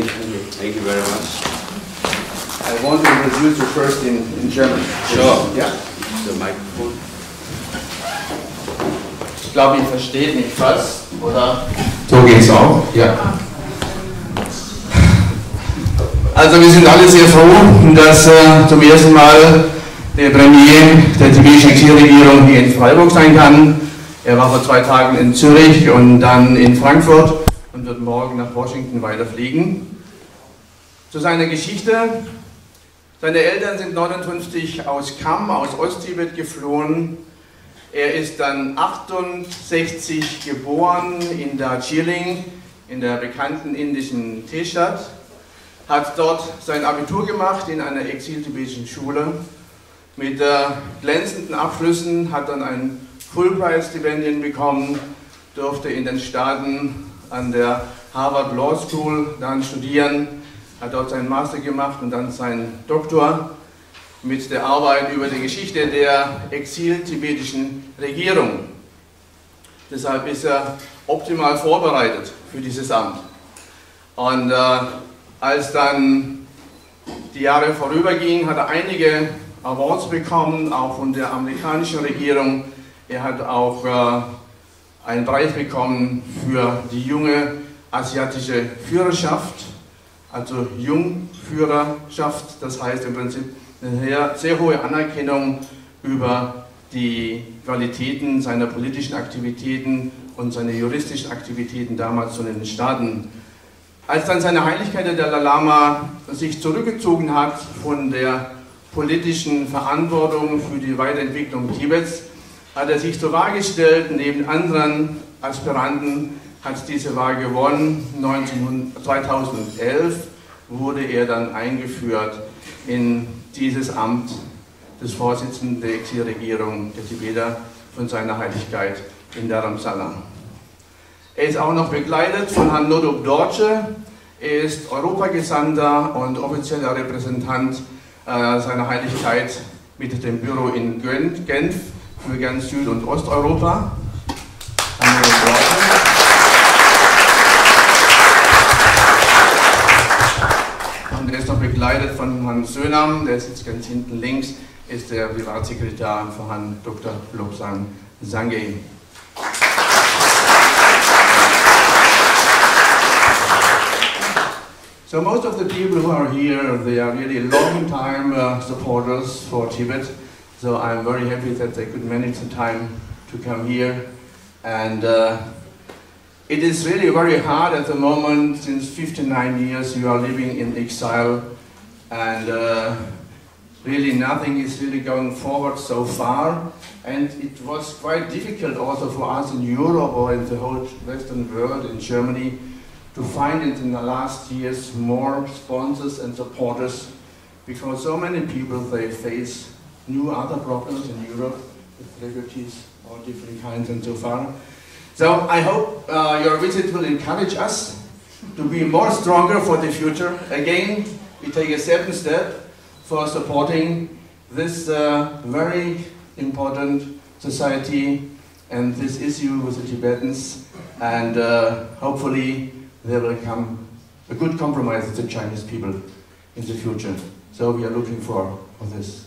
Thank you very much. I want to introduce you first in German. Sure. Yeah. The microphone. Ich glaube, ihr versteht mich fast, oder? So geht's auch, ja. Also wir sind alle sehr froh, dass zum ersten Mal der Premier der tibetischen Exilregierung hier in Freiburg sein kann. Er war vor 2 Tagen in Zürich und dann in Frankfurt und wird morgen nach Washington weiterfliegen. Zu seiner Geschichte. Seine Eltern sind 1959 aus Kham, aus Osttibet geflohen. Er ist dann 1968 geboren in Darjeeling, in der bekannten indischen Teestadt. Hat dort sein Abitur gemacht in einer exil-tibetischen Schule. Mit glänzenden Abschlüssen hat dann ein Fulbright-Stipendium bekommen, durfte in den Staaten an der Harvard Law School dann studieren, hat dort seinen Master gemacht und dann seinen Doktor mit der Arbeit über die Geschichte der exil-tibetischen Regierung. Deshalb ist er optimal vorbereitet für dieses Amt. Und als dann die Jahre vorübergingen, hat er einige Awards bekommen, auch von der amerikanischen Regierung. Er hat auch einen Preis bekommen für die junge asiatische Führerschaft, also Jungführerschaft, das heißt im Prinzip eine sehr hohe Anerkennung über die Qualitäten seiner politischen Aktivitäten und seine juristischen Aktivitäten damals in den Staaten. Als dann seine Heiligkeit der Dalai Lama sich zurückgezogen hat von der politischen Verantwortung für die Weiterentwicklung Tibets, hat er sich zur Wahl gestellt, neben anderen Aspiranten hat diese Wahl gewonnen. 2011 wurde er dann eingeführt in dieses Amt des Vorsitzenden der Exilregierung der Tibeter von seiner Heiligkeit in Dharamsala. Er ist auch noch begleitet von Herrn Nodop Dorje. Er ist Europagesandter und offizieller Repräsentant seiner Heiligkeit mit dem Büro in Genf für ganz Süd- und Osteuropa. Und er ist noch begleitet von Herrn Sönam, der sitzt ganz hinten links, ist der Privatsekretär von Herrn Dr. Lobsang Sangay. So most of the people who are here, they are really long-time supporters for Tibet. So I'm very happy that they could manage the time to come here. And it is really very hard at the moment. Since 59 years you are living in exile, and really nothing is really going forward so far. And it was quite difficult also for us in Europe or in the whole Western world, in Germany, to find it in the last years more sponsors and supporters, because so many people, they face new other problems in Europe with refugees, all different kinds and so far. So I hope your visit will encourage us to be more stronger for the future. Again, we take a second step for supporting this very important society and this issue with the Tibetans, and hopefully there will come a good compromise with the Chinese people in the future. So we are looking for this.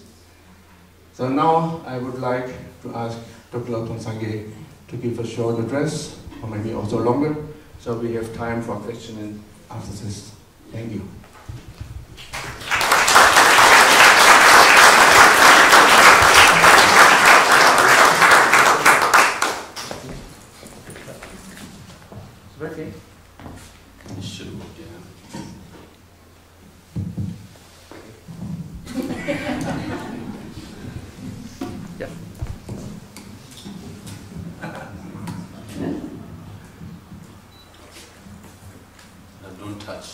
So now I would like to ask Dr. Lobsang Sangay to give a short address, or maybe also longer, so we have time for questioning after this. Thank you. Okay. You should work, yeah. Yeah. Don't touch.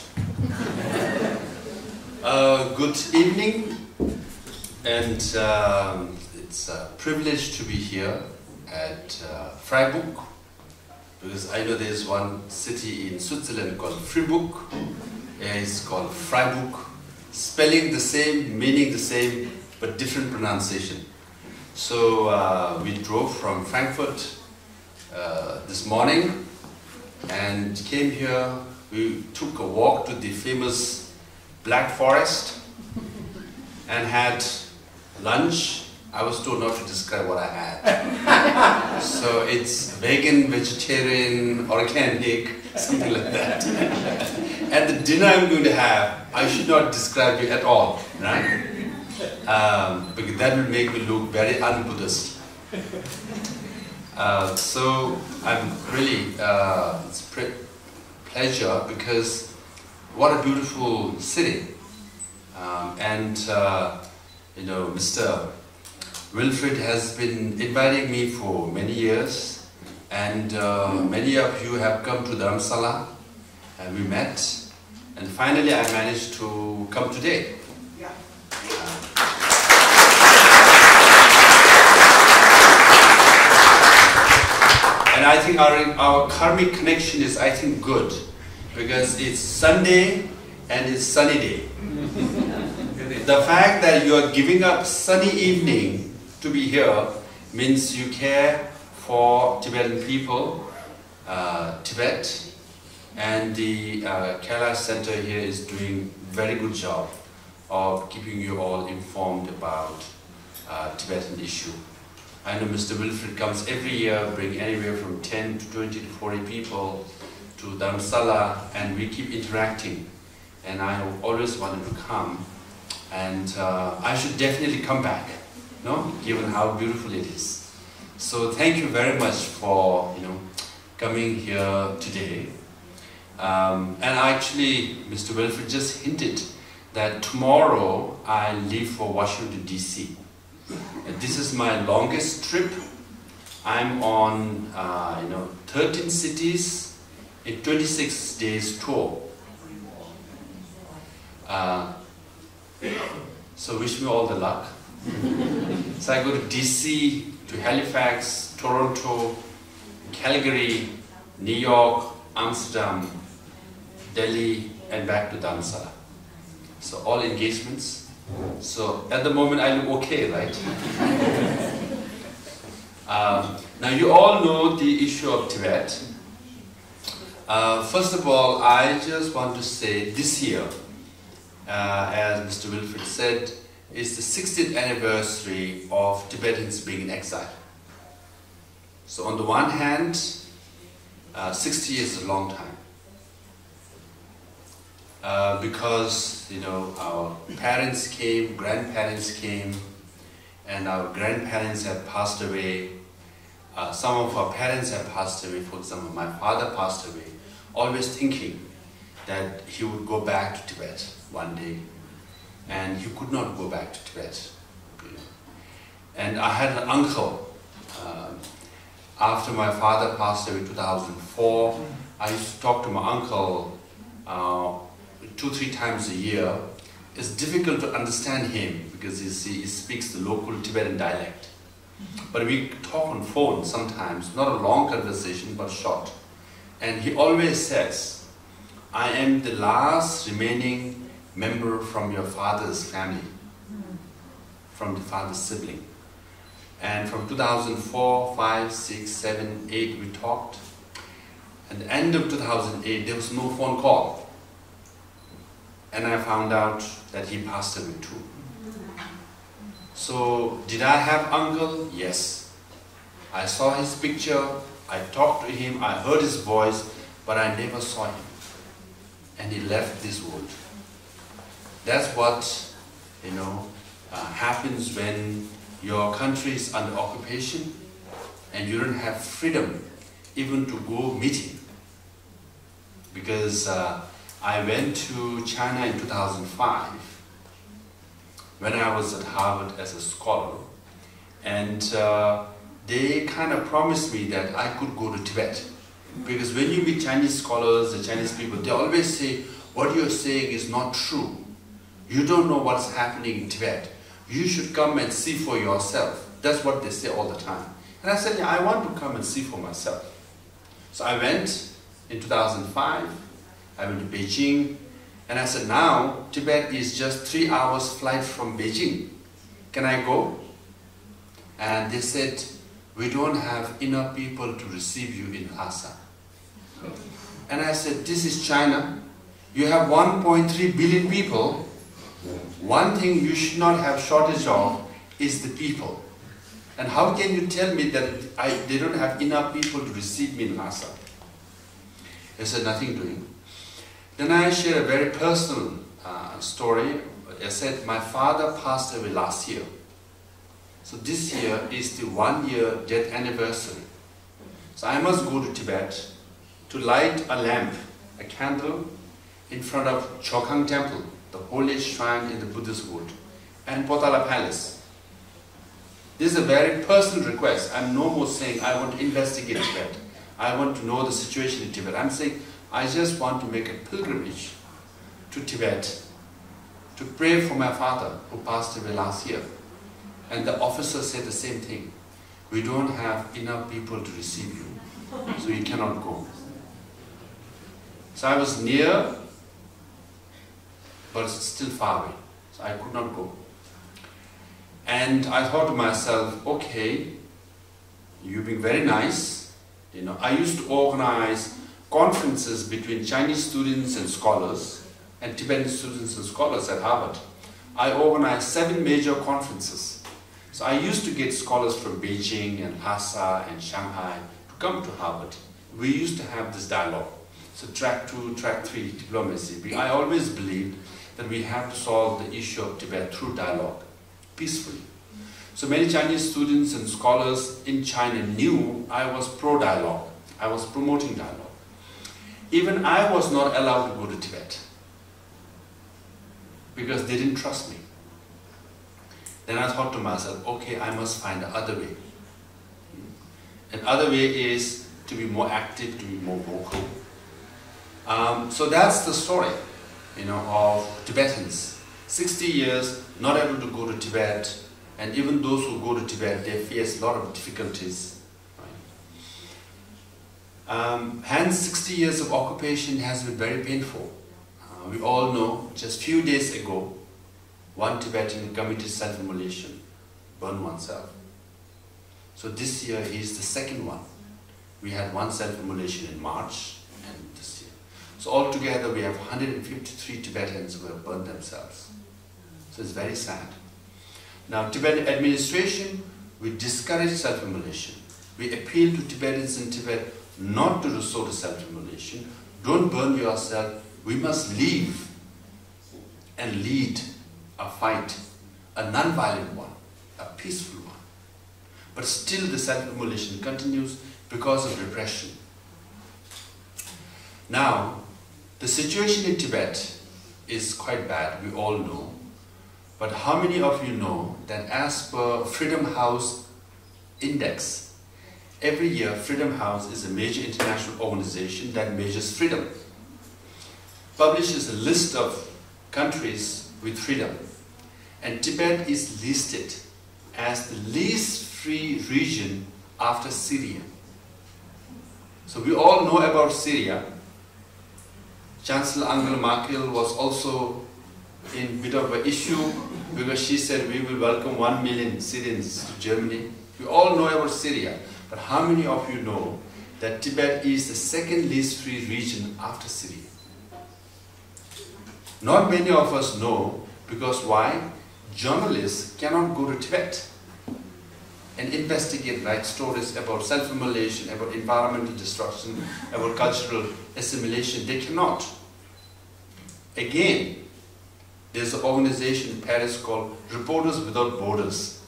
Good evening, and it's a privilege to be here at Freiburg, because I know there's one city in Switzerland called Freiburg. It's called Freiburg, spelling the same, meaning the same, but different pronunciation. So we drove from Frankfurt this morning and came here we took a walk to the famous Black Forest and had lunch. I was told not to describe what I had. So it's vegan, vegetarian, organic, something like that. And the dinner I'm going to have, I should not describe it at all, right? Because that will make me look very un-Buddhist. So I'm really, it's a pleasure because what a beautiful city. You know, Mr. Wilfred has been inviting me for many years, and many of you have come to Dharamsala, and we met, and finally I managed to come today. Yeah. And I think our karmic connection is, I think, good, because it's Sunday and it's sunny day. The fact that you are giving up sunny evening to be here means you care for Tibetan people, Tibet, and the Kailash Center here is doing very good job of keeping you all informed about Tibetan issue. I know Mr. Wilfred comes every year, bring anywhere from 10 to 20 to 40 people to Dharamsala, and we keep interacting. And I always wanted to come, and I should definitely come back, no? Given how beautiful it is. So thank you very much for coming here today. And actually, Mr. Wilfred just hinted that tomorrow I leave for Washington, D.C. This is my longest trip. I'm on 13 cities in 26 days tour. So wish me all the luck. So I go to DC, to Halifax, Toronto, Calgary, New York, Amsterdam, Delhi, and back to Dharamsala. So all engagements. So at the moment I look okay, right? Now you all know the issue of Tibet. First of all, I just want to say this year, as Mr. Wilfred said, is the 60th anniversary of Tibetans being in exile. So on the one hand, 60 years is a long time. Because our parents came, grandparents came, and our grandparents have passed away. Some of our parents have passed away. For example, my father passed away, always thinking that he would go back to Tibet one day, and he could not go back to Tibet. And I had an uncle. After my father passed away in 2004, I used to talk to my uncle 2-3 times a year. It's difficult to understand him because he speaks the local Tibetan dialect. But we talk on phone sometimes, not a long conversation, but short. And he always says, I am the last remaining member from your father's family, from the father's sibling. And from 2004, 5, 6, 7, 8, we talked. At the end of 2008, there was no phone call. And I found out that he passed away too. So, did I have uncle? Yes. I saw his picture, I talked to him, I heard his voice, but I never saw him. And he left this world. That's what, happens when your country is under occupation and you don't have freedom even to go meeting. Because I went to China in 2005 when I was at Harvard as a scholar, and they kind of promised me that I could go to Tibet. Because when you meet Chinese scholars, the Chinese people, they always say, what you're saying is not true. You don't know what's happening in Tibet. You should come and see for yourself. That's what they say all the time. And I said, yeah, I want to come and see for myself. So I went in 2005. I went to Beijing, and I said, now Tibet is just 3 hours flight from Beijing. Can I go? And they said, we don't have enough people to receive you in Lhasa. And I said, this is China. You have 1.3 billion people. One thing you should not have shortage of is the people. And how can you tell me that they don't have enough people to receive me in Lhasa? I said, nothing doing. Then I shared a very personal story. I said, my father passed away last year. So this year is the 1-year death anniversary. So I must go to Tibet to light a lamp, a candle, in front of Chokhang Temple, the holiest shrine in the Buddhist world, and Potala Palace. This is a very personal request. I'm no more saying I want to investigate Tibet. I want to know the situation in Tibet. I'm saying I just want to make a pilgrimage to Tibet to pray for my father who passed away last year. And the officer said the same thing. We don't have enough people to receive you, so you cannot go. So I was near, but still far away. So I could not go. And I thought to myself, okay, you've been very nice. You know, I used to organize conferences between Chinese students and scholars and Tibetan students and scholars at Harvard. I organized 7 major conferences. So I used to get scholars from Beijing and Lhasa and Shanghai to come to Harvard. We used to have this dialogue. So track 2, track 3, diplomacy. I always believed that we have to solve the issue of Tibet through dialogue, peacefully. So many Chinese students and scholars in China knew I was pro-dialogue. I was promoting dialogue. Even I was not allowed to go to Tibet because they didn't trust me. Then I thought to myself, okay, I must find the other way. Another way is to be more active, to be more vocal. So that's the story, you know, of Tibetans. 60 years, not able to go to Tibet, and even those who go to Tibet, they face a lot of difficulties. Right? Hence, 60 years of occupation has been very painful. We all know, just few days ago, one Tibetan committed self-immolation, burned oneself. So this year is the second one. We had one self-immolation in March and this year. So altogether we have 153 Tibetans who have burned themselves. So it's very sad. Now, Tibetan administration, we discourage self-immolation. We appeal to Tibetans in Tibet not to resort to self-immolation. Don't burn yourself. We must leave and lead a fight, a non-violent one, a peaceful one. But still the self-immolation continues because of repression. Now, the situation in Tibet is quite bad, we all know. But how many of you know that as per Freedom House Index, every year Freedom House is a major international organization that measures freedom, publishes a list of countries with freedom. And Tibet is listed as the least free region after Syria. So we all know about Syria. Chancellor Angela Merkel was also in a bit of an issue because she said we will welcome 1 million Syrians to Germany. We all know about Syria, but how many of you know that Tibet is the second least free region after Syria? Not many of us know, because why? Journalists cannot go to Tibet and investigate, write stories about self-immolation, about environmental destruction, about cultural assimilation. They cannot. Again, there's an organization in Paris called Reporters Without Borders.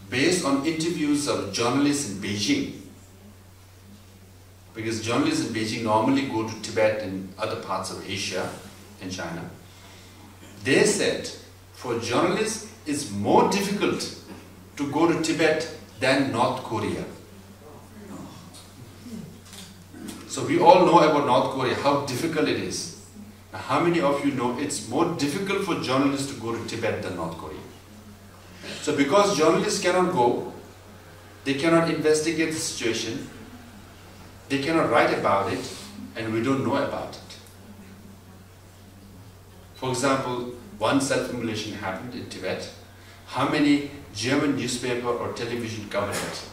Based on interviews of journalists in Beijing, because journalists in Beijing normally go to Tibet and other parts of Asia and China. They said for journalists it's more difficult to go to Tibet than North Korea. So we all know about North Korea, how difficult it is. Now, how many of you know it's more difficult for journalists to go to Tibet than North Korea? So because journalists cannot go, they cannot investigate the situation, they cannot write about it, and we don't know about it. For example, one self-immolation happened in Tibet. How many German newspaper or television covered it?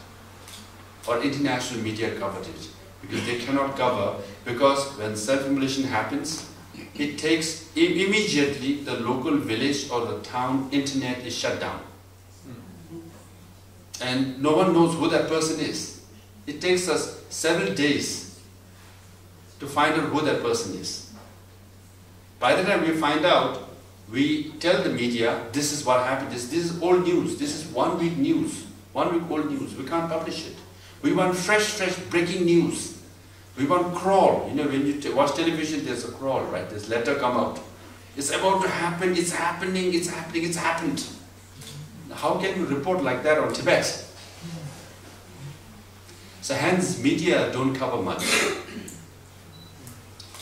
or international media covered it. Because they cannot cover, because when self-immolation happens, it takes immediately the local village or the town internet is shut down. And no one knows who that person is. It takes us several days to find out who that person is. By the time we find out, we tell the media, this is what happened, this is old news, this is 1 week news, 1 week old news, we can't publish it. We want fresh breaking news. We want crawl. You know, when you watch television, there's a crawl, right? There's letter come out. It's about to happen, it's happening, it's happening, it's happened. How can you report like that on Tibet? So hence, media don't cover much.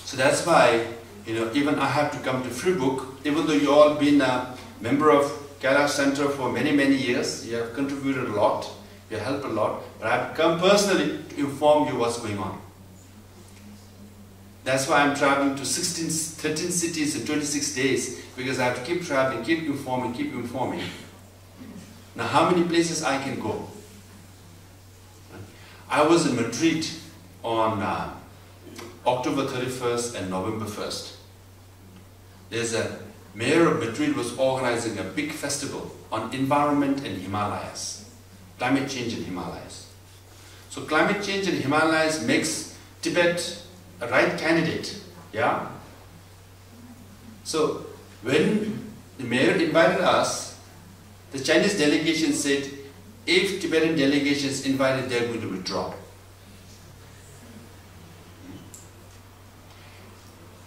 So that's why, you know, even I have to come to Freiburg, even though you all been a member of Kailash Center for many years, you have contributed a lot, you helped a lot, but I have come personally to inform you what's going on. That's why I'm traveling to 13 cities in 26 days, because I have to keep traveling, keep informing. Now, how many places I can go? I was in Madrid on October 31st and November 1st. There's a mayor of Madrid was organizing a big festival on environment in Himalayas, climate change in Himalayas. So climate change in Himalayas makes Tibet a right candidate, yeah? So when the mayor invited us, the Chinese delegation said, if Tibetan delegations invited, they're going to withdraw.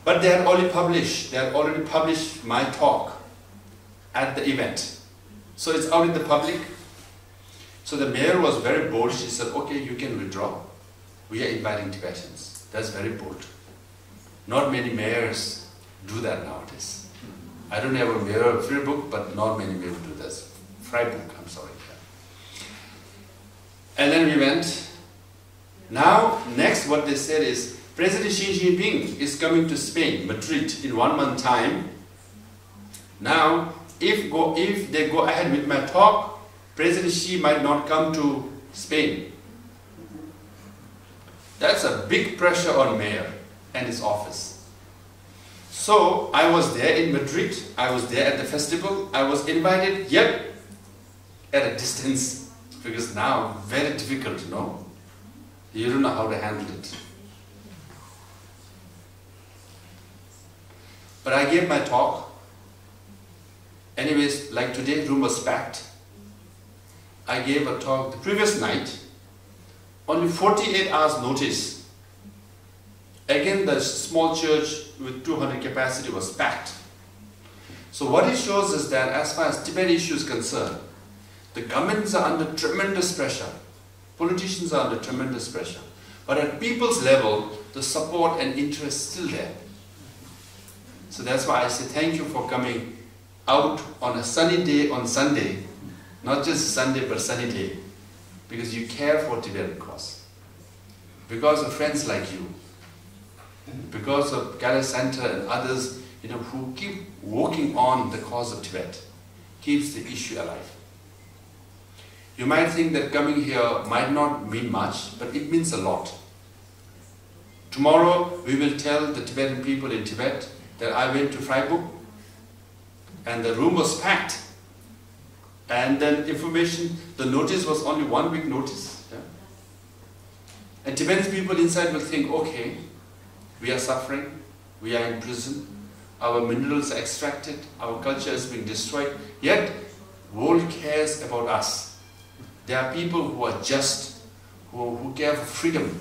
But they had already published my talk at the event. So it's out in the public. So the mayor was very bold. She said, okay, you can withdraw. We are inviting Tibetans. That's very bold. Not many mayors do that nowadays. I don't have a mayor of Freiburg, but not many mayors do that. Freiburg, I'm sorry. And then we went. Now, next what they said is, President Xi Jinping is coming to Spain, Madrid, in 1 month time. Now, if they go ahead with my talk, President Xi might not come to Spain. That's a big pressure on mayor and his office. So I was there in Madrid, I was there at the festival, I was invited, yet at a distance, because now very difficult, you know. You don't know how to handle it. But I gave my talk. Anyways, like today, room was packed. I gave a talk the previous night, only 48 hours notice. Again, the small church with 200 capacity was packed. So what it shows is that as far as Tibet issue is concerned, the governments are under tremendous pressure. Politicians are under tremendous pressure. But at people's level, the support and interest is still there. So that's why I say thank you for coming out on a sunny day on Sunday. Not just Sunday, but sunny day. Because you care for Tibetan cause. Because of friends like you. Because of Kailash Center and others, you know, who keep working on the cause of Tibet. Keeps the issue alive. You might think that coming here might not mean much, but it means a lot. Tomorrow we will tell the Tibetan people in Tibet that I went to Freiburg and the room was packed. And then information, the notice was only 1 week notice. Yeah? And Tibetan people inside will think, okay, we are suffering, we are in prison, our minerals are extracted, our culture is being destroyed, yet world cares about us. There are people who are just, who care for freedom,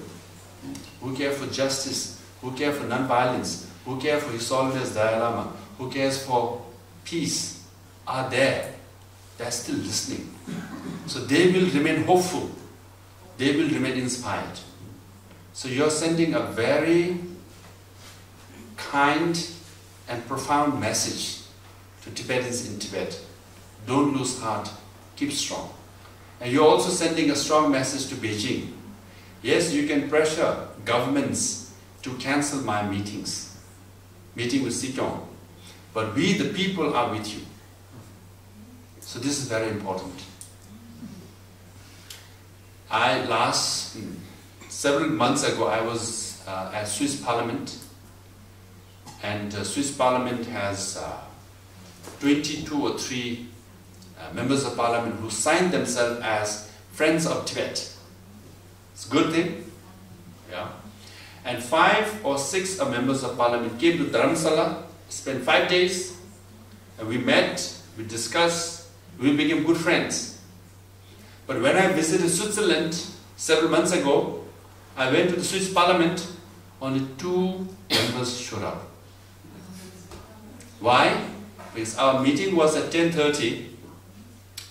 who care for justice, who care for non-violence, who care for His Holiness Dalai Lama, who cares for peace, are there. They're still listening. So they will remain hopeful. They will remain inspired. So you're sending a very kind and profound message to Tibetans in Tibet. Don't lose heart. Keep strong. And you're also sending a strong message to Beijing. Yes, you can pressure governments to cancel my meeting with Xinjiang. But we, the people, are with you. So this is very important. Several months ago, I was at Swiss Parliament, and Swiss Parliament has 22 or 3 members of Parliament who signed themselves as Friends of Tibet. It's a good thing, yeah. And 5 or 6 members of Parliament came to Dharamsala, spent 5 days, and we met, we discussed, we became good friends. But when I visited Switzerland several months ago, I went to the Swiss Parliament, only 2 members showed up. Why? Because our meeting was at 10:30.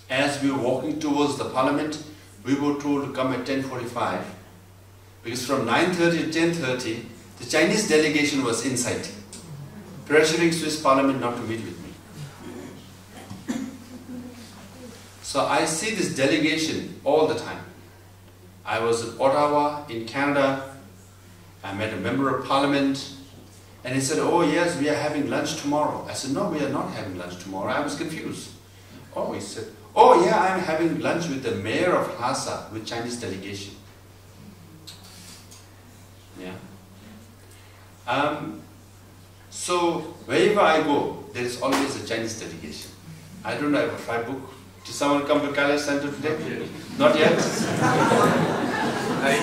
As we were walking towards the Parliament, we were told to come at 10:45. Because from 9:30 to 10:30, the Chinese delegation was inside, pressuring Swiss Parliament not to meet with me. So I see this delegation all the time. I was in Ottawa, in Canada. I met a member of Parliament, and he said, "Oh yes, we are having lunch tomorrow." I said, "No, we are not having lunch tomorrow." I was confused. Oh, he said, "Oh yeah, I'm having lunch with the mayor of Lhasa with Chinese delegation." Yeah. So wherever I go, there is always a Chinese delegation. I don't know about Freiburg. Did someone come to Kailash Center today? Not yet?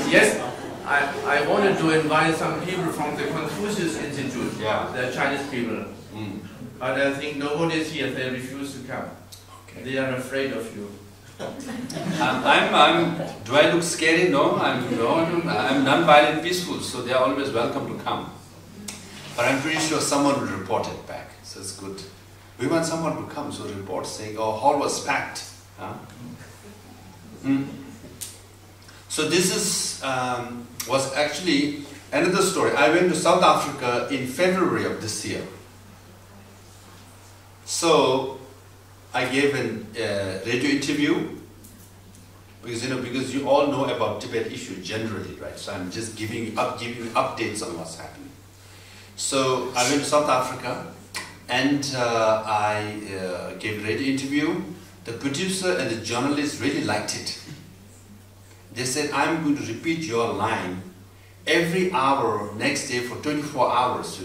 Yes, I wanted to invite some people from the Confucius Institute, Yeah. the Chinese people. But I think nobody is here, they refuse to come. Okay. They are afraid of you. Do I look scary? No, I'm non-violent, peaceful, so they are always welcome to come. But I'm pretty sure someone will report it back, so it's good. We want someone to come, so report saying, "Oh, hall was packed." Huh? So this was actually another story. I went to South Africa in February of this year. So I gave a radio interview because you all know about Tibet issue generally, right? So I'm just giving you updates on what's happening. So I went to South Africa and I gave a radio interview. The producer and the journalist really liked it. They said, "I'm going to repeat your line every hour next day for 24 hours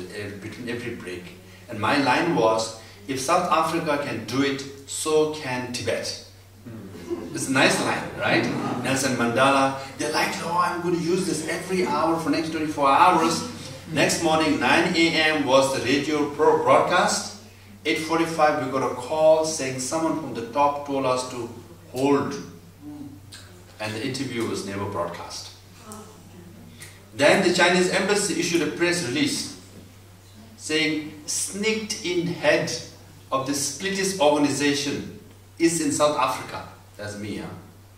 between every break." And my line was, "If South Africa can do it, so can Tibet." It's a nice line, right? Nelson Mandela, they liked, "Oh, I'm going to use this every hour for next 24 hours. Next morning, 9 a.m. was the radio broadcast. 8:45, we got a call saying someone from the top told us to hold. And the interview was never broadcast. Then the Chinese embassy issued a press release saying sneaked in head of the splittist organization is in South Africa. That's me, huh?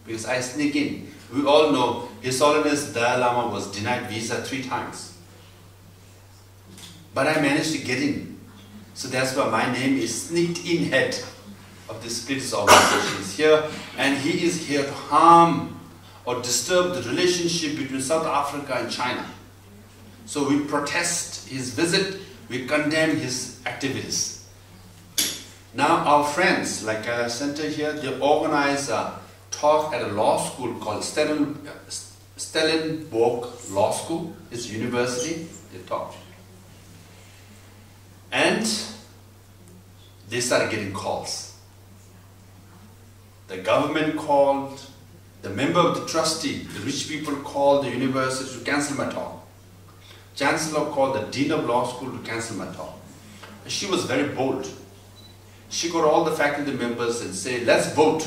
Because I sneak in. We all know His Holiness Dalai Lama was denied visa 3 times. But I managed to get in. So that's why my name is sneaked in head of the splittist organization is here, and he is here to harm or disturb the relationship between South Africa and China. So we protest his visit, we condemn his activities. Now our friends like Kailash Center here, they organize a talk at a law school called Stellenbosch Law School. It's a university, they talk. And they started getting calls. The government called, the member of the trustee, the rich people called the university to cancel my talk. Chancellor called the dean of law school to cancel my talk. She was very bold. She got all the faculty members and said, "Let's vote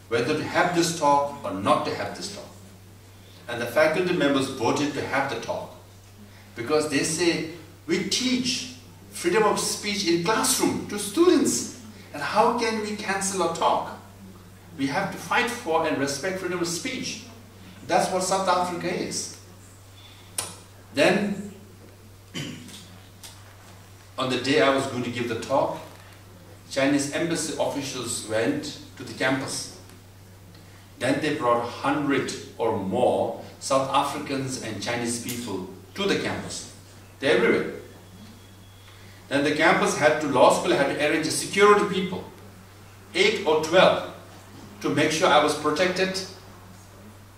whether to have this talk or not to have this talk." And the faculty members voted to have the talk because they say, "We teach freedom of speech in classroom to students, and how can we cancel a talk? We have to fight for and respect freedom of speech." That's what South Africa is. Then, on the day I was going to give the talk, Chinese embassy officials went to the campus. Then they brought 100 or more South Africans and Chinese people to the campus. They're everywhere. Then the campus law school had to arrange a security people, 8 or 12, to make sure I was protected.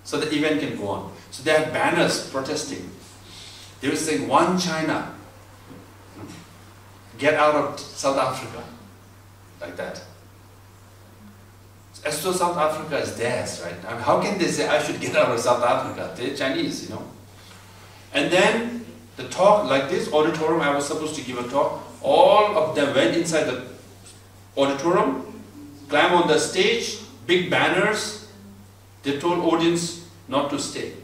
so the event can go on. So they had banners protesting. They were saying, "One China, get out of South Africa," like that. As though South Africa is theirs, right? I mean, how can they say, "I should get out of South Africa"? They're Chinese, you know. And then the talk, like this auditorium, I was supposed to give a talk. All of them went inside the auditorium, climbed on the stage, big banners. They told audience not to stay.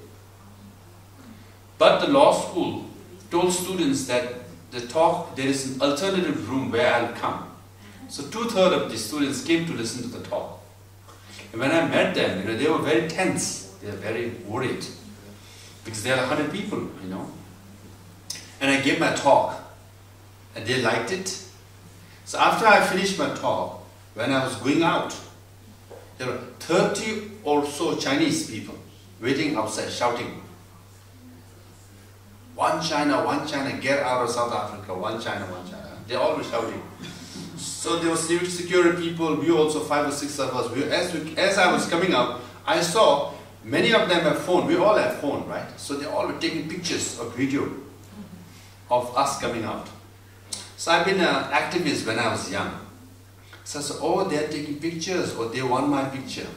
But the law school told students that the talk, there is an alternative room where I'll come. So 2/3 of the students came to listen to the talk. And when I met them, you know, they were very tense. They were very worried because there are 100 people, you know. And I gave my talk, and they liked it. So after I finished my talk, when I was going out, there were 30 or so Chinese people waiting outside, shouting, one China, get out of South Africa, one China, one China." They all were shouting. So there were security people, we also 5 or 6 of us. As I was coming out, I saw many of them have phone. We all have phone, right? So they all were taking pictures or video of us coming out. So I've been an activist when I was young. So I said, "Oh, they're taking pictures, or they want my picture."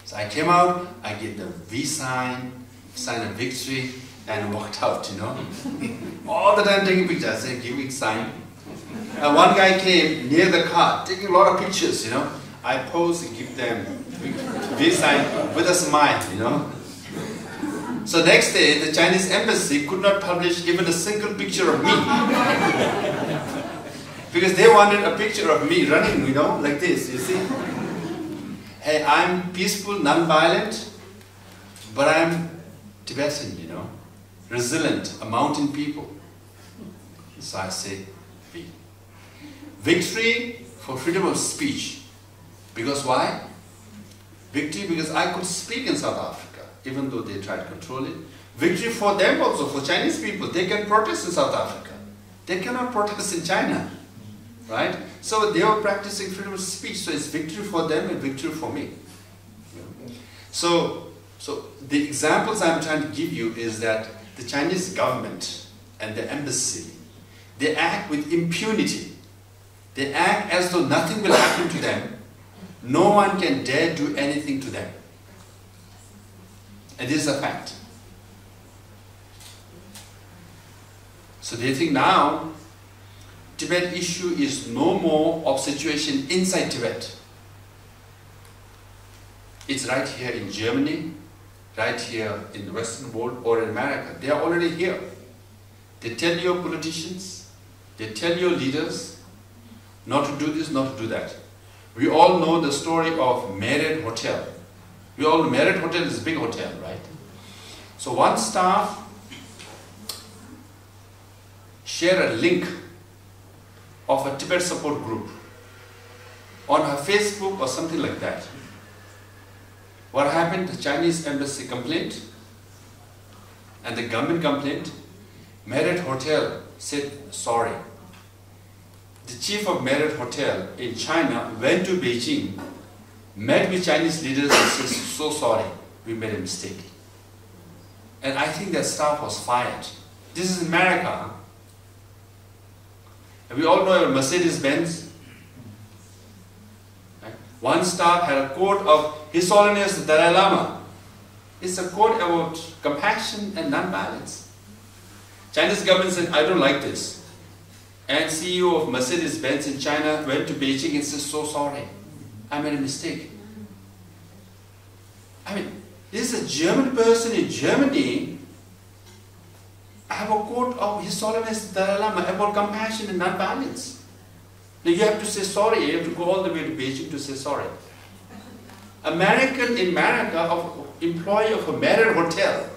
So I came out, I gave them V sign of victory, and walked out, you know. All the time taking pictures. I said, "Give me sign." And one guy came near the car, taking a lot of pictures, you know. I pose and give them V sign with a smile, you know. So next day, the Chinese embassy could not publish even a single picture of me. Because they wanted a picture of me running, you know, like this, you see. Hey, I'm peaceful, non-violent, but I'm Tibetan, you know, resilient, a mountain people. So I say, V. Victory for freedom of speech. Because why? Victory because I could speak in South Africa, even though they tried to control it. Victory for them also, for Chinese people. They can protest in South Africa. They cannot protest in China, right? So they are practicing freedom of speech. So it's victory for them and victory for me. So the examples I'm trying to give you is that the Chinese government and the embassy, they act with impunity. They act as though nothing will happen to them. No one can dare do anything to them. And this is a fact. So they think now Tibet issue is no more of situation inside Tibet. It's right here in Germany, right here in the Western world or in America. They are already here. They tell your politicians, they tell your leaders not to do this, not to do that. We all know the story of Marriott Hotel. We all know Marriott Hotel is a big hotel, right? So one staff shared a link of a Tibet support group on her Facebook or something like that. What happened? The Chinese embassy complained and the government complained. Marriott Hotel said sorry. The chief of Marriott Hotel in China went to Beijing, met with Chinese leaders and said, so sorry, we made a mistake. And I think that staff was fired. This is America. Huh? And we all know Mercedes-Benz. Right? One staff had a quote of His Holiness the Dalai Lama. It's a quote about compassion and non-violence. Chinese government said, I don't like this. And CEO of Mercedes-Benz in China went to Beijing and said, so sorry, I made a mistake. I mean, this is a German person in Germany. I have a quote of His Holiness the Dalai Lama about compassion and non-violence. Now you have to say sorry, you have to go all the way to Beijing to say sorry. American in America, employee of a Marriott Hotel,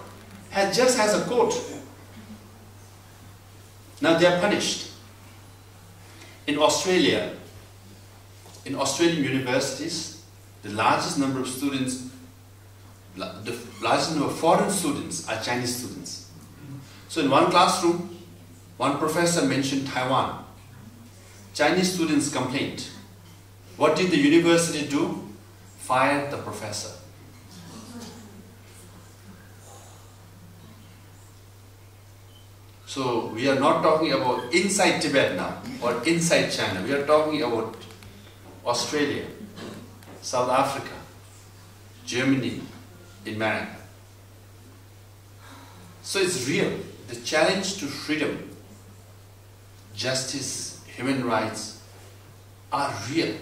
just has a quote. Now they are punished. In Australia, in Australian universities, the largest number of students, the largest number of foreign students are Chinese students. So in one classroom, one professor mentioned Taiwan. Chinese students complained. What did the university do? Fired the professor. So we are not talking about inside Tibet now or inside China. We are talking about Australia, South Africa, Germany, America. So it's real. The challenge to freedom, justice, human rights are real.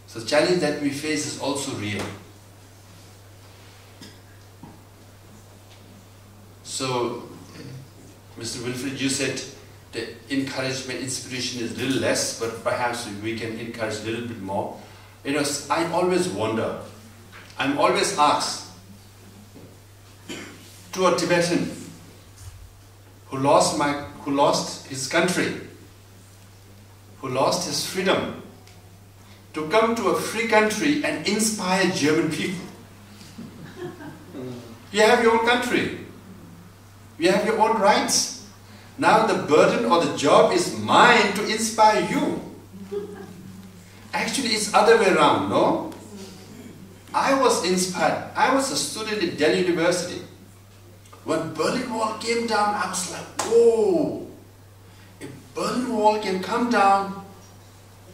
So the challenge that we face is also real. So, Mr. Wilfred, you said the encouragement, inspiration is a little less, but perhaps we can encourage a little bit more. You know, I always wonder, I'm always asked, to a Tibetan who lost his country, who lost his freedom, to come to a free country and inspire German people. You have your own country. You have your own rights. Now the burden or the job is mine to inspire you. Actually, it's other way around, no? I was inspired. I was a student in Delhi University. When Berlin Wall came down, I was like, whoa! If Berlin Wall can come down,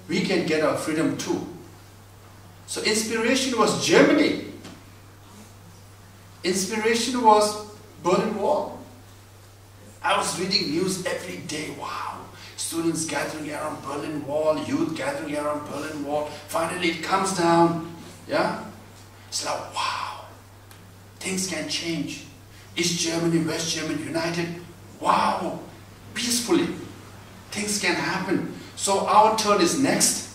we can get our freedom too. So inspiration was Germany. Inspiration was Berlin Wall. I was reading news every day. Wow! Students gathering around Berlin Wall, youth gathering around Berlin Wall. Finally it comes down. Yeah? It's like, wow! Things can change. East Germany, West Germany united. Wow! Peacefully. Things can happen. So our turn is next.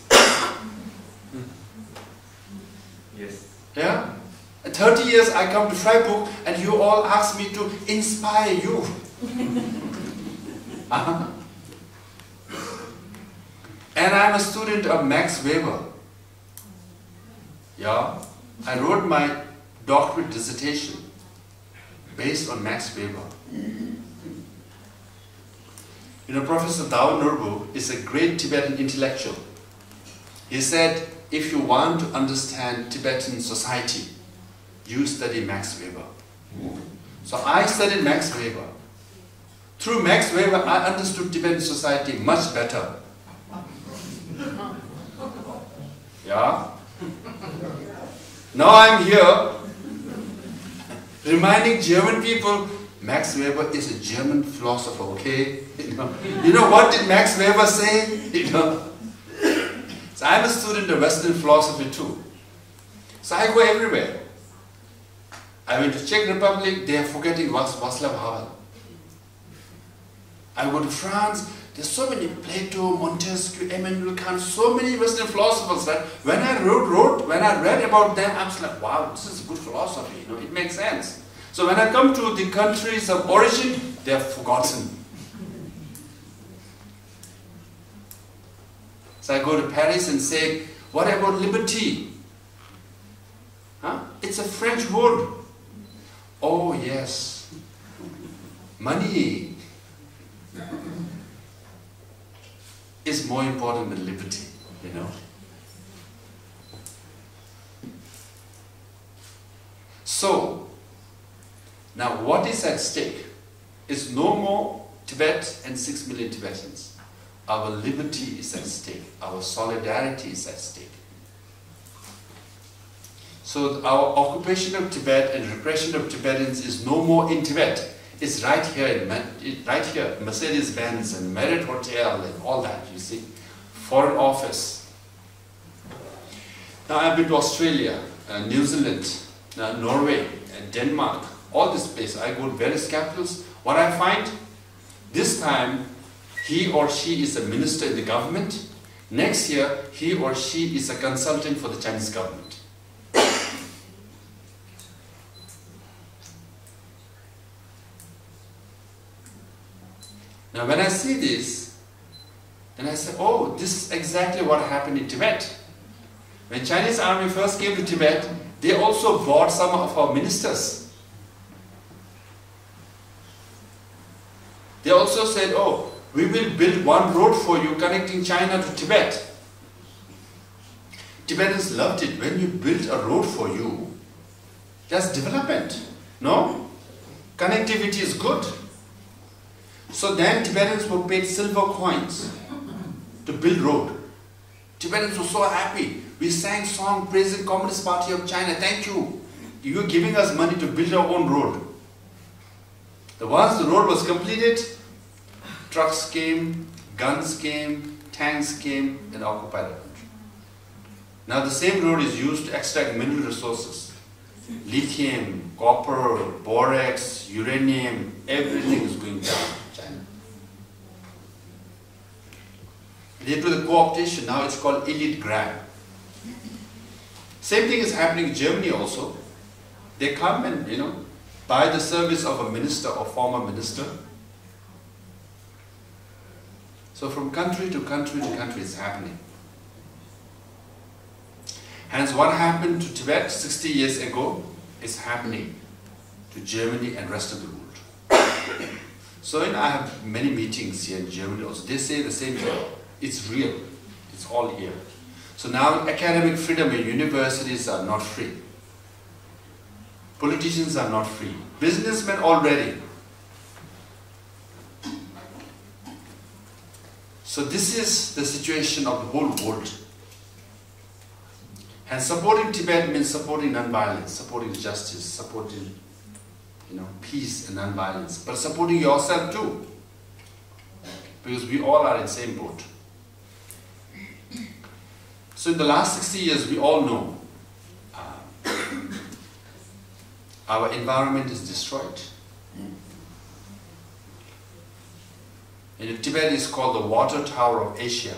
Yes. Yeah? At 30 years I come to Freiburg and you all ask me to inspire you. And I'm a student of Max Weber. Yeah? I wrote my doctorate dissertation based on Max Weber. You know, Professor Dao Nurbu is a great Tibetan intellectual. He said, if you want to understand Tibetan society, you study Max Weber. So I studied Max Weber. Through Max Weber, I understood Tibetan society much better. Yeah? Now I'm here reminding German people, Max Weber is a German philosopher, okay? You know what did Max Weber say? You know? So I'm a student of Western philosophy too. So I go everywhere. I went to Czech Republic, they are forgetting Václav Havel. I go to France, there's so many Plato, Montesquieu, Immanuel Kant, so many Western philosophers that when I read about them, I was like, wow, this is a good philosophy, you know, it makes sense. So when I come to the countries of origin, they are forgotten. So I go to Paris and say, what about liberty? Huh? It's a French word. Oh yes, money is more important than liberty, you know. So, now what is at stake is no more Tibet and 6 million Tibetans. Our liberty is at stake. Our solidarity is at stake. So our occupation of Tibet and repression of Tibetans is no more in Tibet. It's right here, Mercedes-Benz and Marriott Hotel and all that, you see. Foreign Office. Now I've been to Australia, New Zealand, Norway, and Denmark, all these places. I go to various capitals. What I find, this time, he or she is a minister in the government. Next year, he or she is a consultant for the Chinese government. Now when I see this, then I say, oh, this is exactly what happened in Tibet. When Chinese army first came to Tibet, they also bought some of our ministers. They also said, oh, we will build one road for you connecting China to Tibet. Tibetans loved it. When you build a road for you, that's development. No? Connectivity is good. So then Tibetans were paid silver coins to build road. Tibetans were so happy. We sang song praising Communist Party of China. Thank you. You're giving us money to build our own road. Once the road was completed, trucks came, guns came, tanks came and occupied the country. Now the same road is used to extract mineral resources. Lithium, copper, borax, uranium, everything is going down in China. Due to the co-optation, now it's called elite grab. Same thing is happening in Germany also. They come and, buy the service of a minister or former minister. So from country to country to country it's happening. Hence what happened to Tibet 60 years ago is happening to Germany and rest of the world. So I have many meetings here in Germany also. They say the same thing. It's real. It's all here. So now academic freedom in universities are not free. Politicians are not free. Businessmen already. So this is the situation of the whole world. And supporting Tibet means supporting non-violence, supporting justice, supporting peace and non-violence, but supporting yourself too. Because we all are in the same boat. So in the last 60 years, we all know our environment is destroyed. And Tibet is called the water tower of Asia.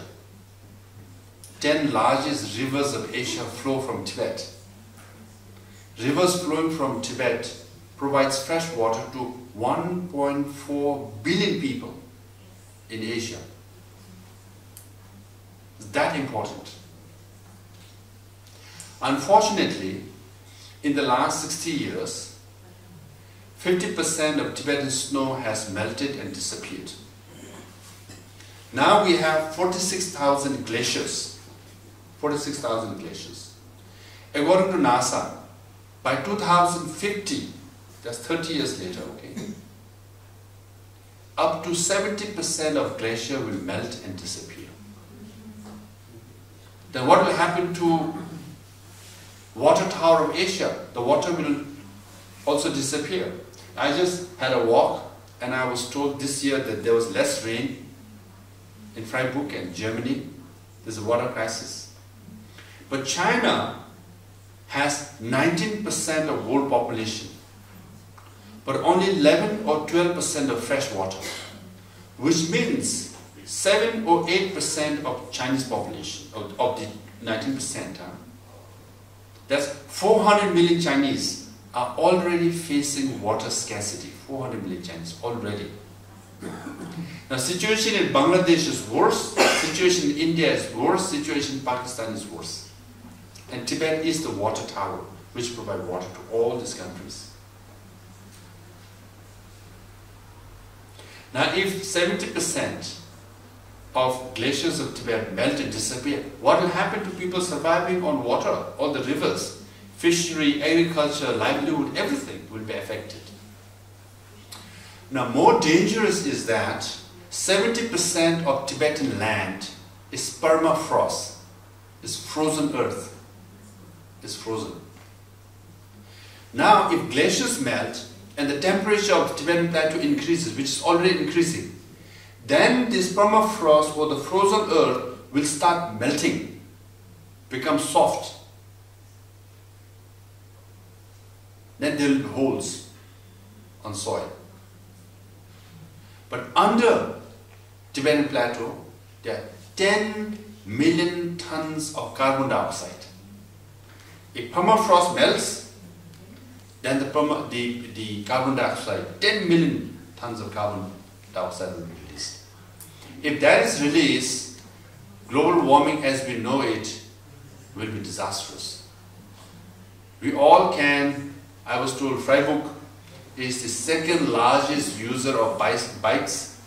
10 largest rivers of Asia flow from Tibet. Rivers flowing from Tibet provides fresh water to 1.4 billion people in Asia. It's that important. Unfortunately, in the last 60 years, 50% of Tibetan snow has melted and disappeared. Now we have 46,000 glaciers. 46,000 glaciers. According to NASA, by 2050, that's 30 years later, okay, up to 70% of glacier will melt and disappear. Then what will happen to water tower of Asia? The water will also disappear. I just had a walk and I was told this year that there was less rain in Freiburg and Germany. There's a water crisis. But China has 19% of world population, but only 11 or 12% of fresh water, which means 7 or 8% of Chinese population, of the 19%. That's 400 million Chinese are already facing water scarcity. 400 million Chinese already. Now, situation in Bangladesh is worse, situation in India is worse, situation in Pakistan is worse. And Tibet is the water tower which provides water to all these countries. Now, if 70% of glaciers of Tibet melt and disappear, what will happen to people surviving on water, all the rivers? Fishery, agriculture, livelihood, everything will be affected. Now, more dangerous is that 70% of Tibetan land is permafrost, is frozen earth, is frozen. Now, if glaciers melt and the temperature of the Tibetan plateau increases, which is already increasing, then this permafrost or the frozen earth will start melting, become soft. Then there will be holes on soil. But under Tibetan plateau, there are 10 million tons of carbon dioxide. If permafrost melts, then the carbon dioxide, 10 million tons of carbon dioxide will be released. If that is released, global warming as we know it will be disastrous. We all can, I was told Freiburg is the second largest user of bikes.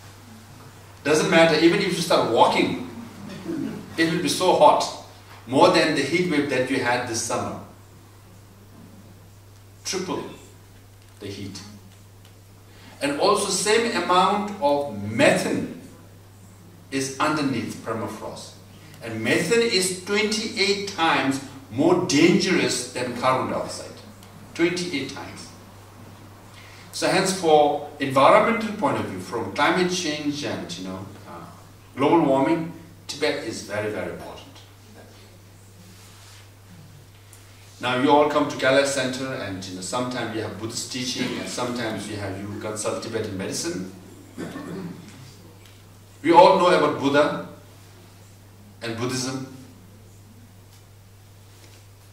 Doesn't matter, even if you start walking, it will be so hot, more than the heat wave that you had this summer. Triple the heat. And also same amount of methane is underneath permafrost. And methane is 28 times more dangerous than carbon dioxide. 28 times. So hence, for environmental point of view, from climate change and global warming, Tibet is very, very important. Now you all come to Kailash Center, and sometimes you have Buddhist teaching, and sometimes you consult Tibetan medicine. We all know about Buddha and Buddhism.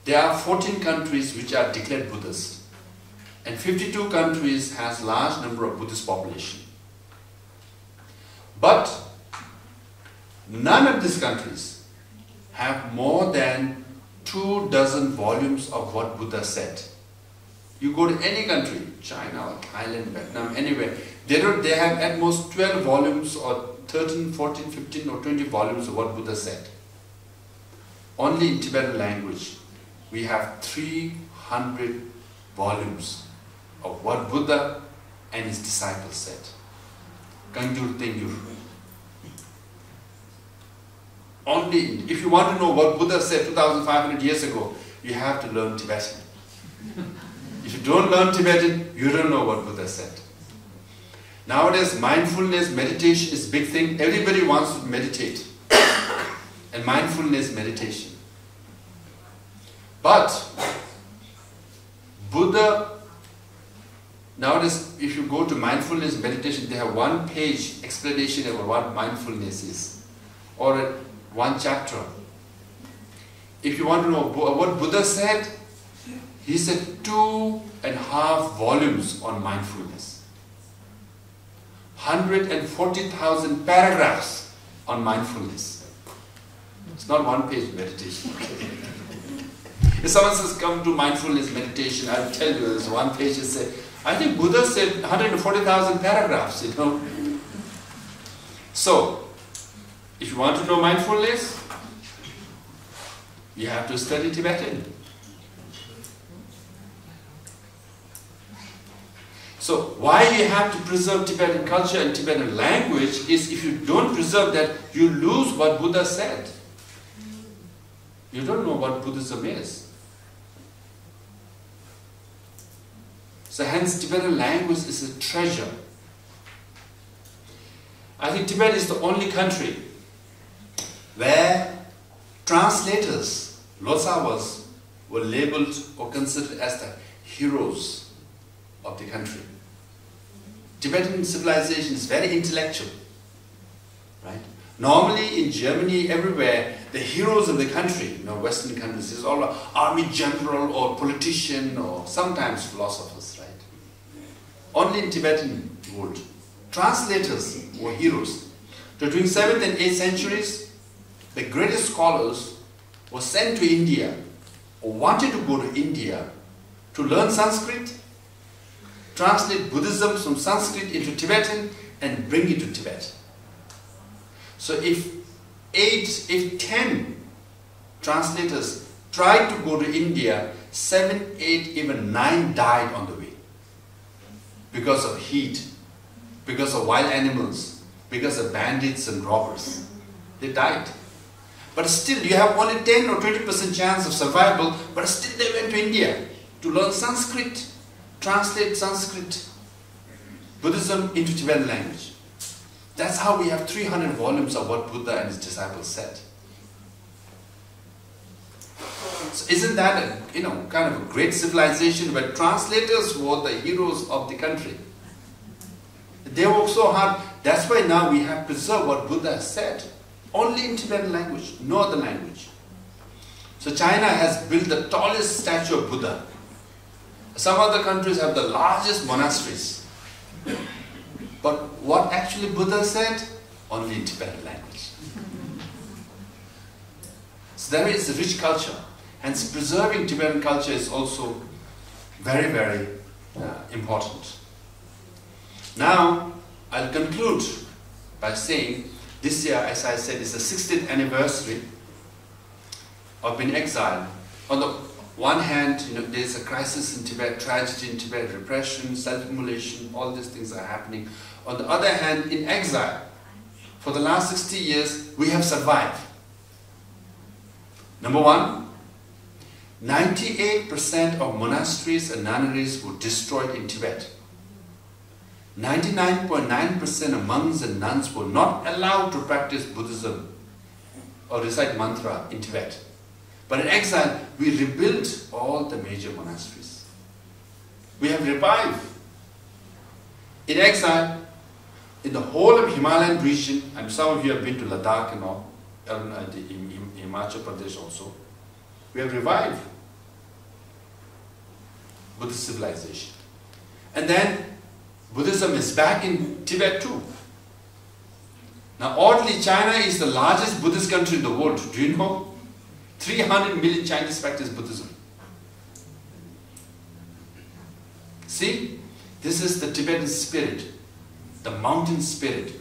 There are 14 countries which are declared Buddhist, and 52 countries has large number of Buddhist population. But none of these countries have more than 24 volumes of what Buddha said. You go to any country, China or Thailand, Vietnam, anywhere, they have at most 12 volumes or 13, 14, 15 or 20 volumes of what Buddha said. Only in Tibetan language, we have 300 volumes of what Buddha and his disciples said. Kangyur Tengyur. Only, if you want to know what Buddha said 2,500 years ago, you have to learn Tibetan. If you don't learn Tibetan, you don't know what Buddha said. Nowadays, mindfulness, meditation is a big thing. Everybody wants to meditate. And mindfulness, meditation. But Buddha, nowadays, if you go to mindfulness meditation, they have one-page explanation about what mindfulness is, or one chapter. If you want to know what Buddha said, he said 2.5 volumes on mindfulness, 140,000 paragraphs on mindfulness. It's not one-page meditation. If someone says, come to mindfulness meditation, I'll tell you, there's one page that says, I think Buddha said 140,000 paragraphs, So, if you want to know mindfulness, you have to study Tibetan. So, why you have to preserve Tibetan culture and Tibetan language is, if you don't preserve that, you lose what Buddha said. You don't know what Buddhism is. So hence, Tibetan language is a treasure. I think Tibet is the only country where translators, Losavas, were labeled or considered as the heroes of the country. Tibetan civilization is very intellectual, right? Normally in Germany, everywhere, the heroes of the country, Western countries, is all an army general or politician or sometimes philosophers, right? Only in Tibetan world, translators were heroes. So during 7th and 8th centuries, the greatest scholars were sent to India or wanted to go to India to learn Sanskrit, translate Buddhism from Sanskrit into Tibetan and bring it to Tibet. So if 10 translators tried to go to India, 7, 8, even 9 died on the way. Because of heat, because of wild animals, because of bandits and robbers. They died. But still, you have only 10 or 20% chance of survival, but still they went to India to learn Sanskrit, translate Sanskrit, Buddhism into Tibetan language. That's how we have 300 volumes of what Buddha and his disciples said. So isn't that a, kind of a great civilization where translators were the heroes of the country? They worked so hard. That's why now we have preserved what Buddha said. Only in Tibetan language, no other language. So China has built the tallest statue of Buddha. Some other countries have the largest monasteries. But what actually Buddha said? Only in Tibetan language. So there is a rich culture. Hence preserving Tibetan culture is also very, very important. Now, I'll conclude by saying, this year, as I said, is the 60th anniversary of being exiled. On one hand, there's a crisis in Tibet, tragedy in Tibet, repression, self-immolation, all these things are happening. On the other hand, in exile, for the last 60 years, we have survived. Number one, 98% of monasteries and nunneries were destroyed in Tibet. 99.9% of monks and nuns were not allowed to practice Buddhism or recite mantra in Tibet. But in exile, we rebuilt all the major monasteries. We have revived. In exile, in the whole of Himalayan region, and some of you have been to Ladakh and all, in Himachal Pradesh also, we have revived Buddhist civilization. And then Buddhism is back in Tibet too. Now oddly, China is the largest Buddhist country in the world. Do you know? 300 million Chinese practice Buddhism. See, this is the Tibetan spirit, the mountain spirit.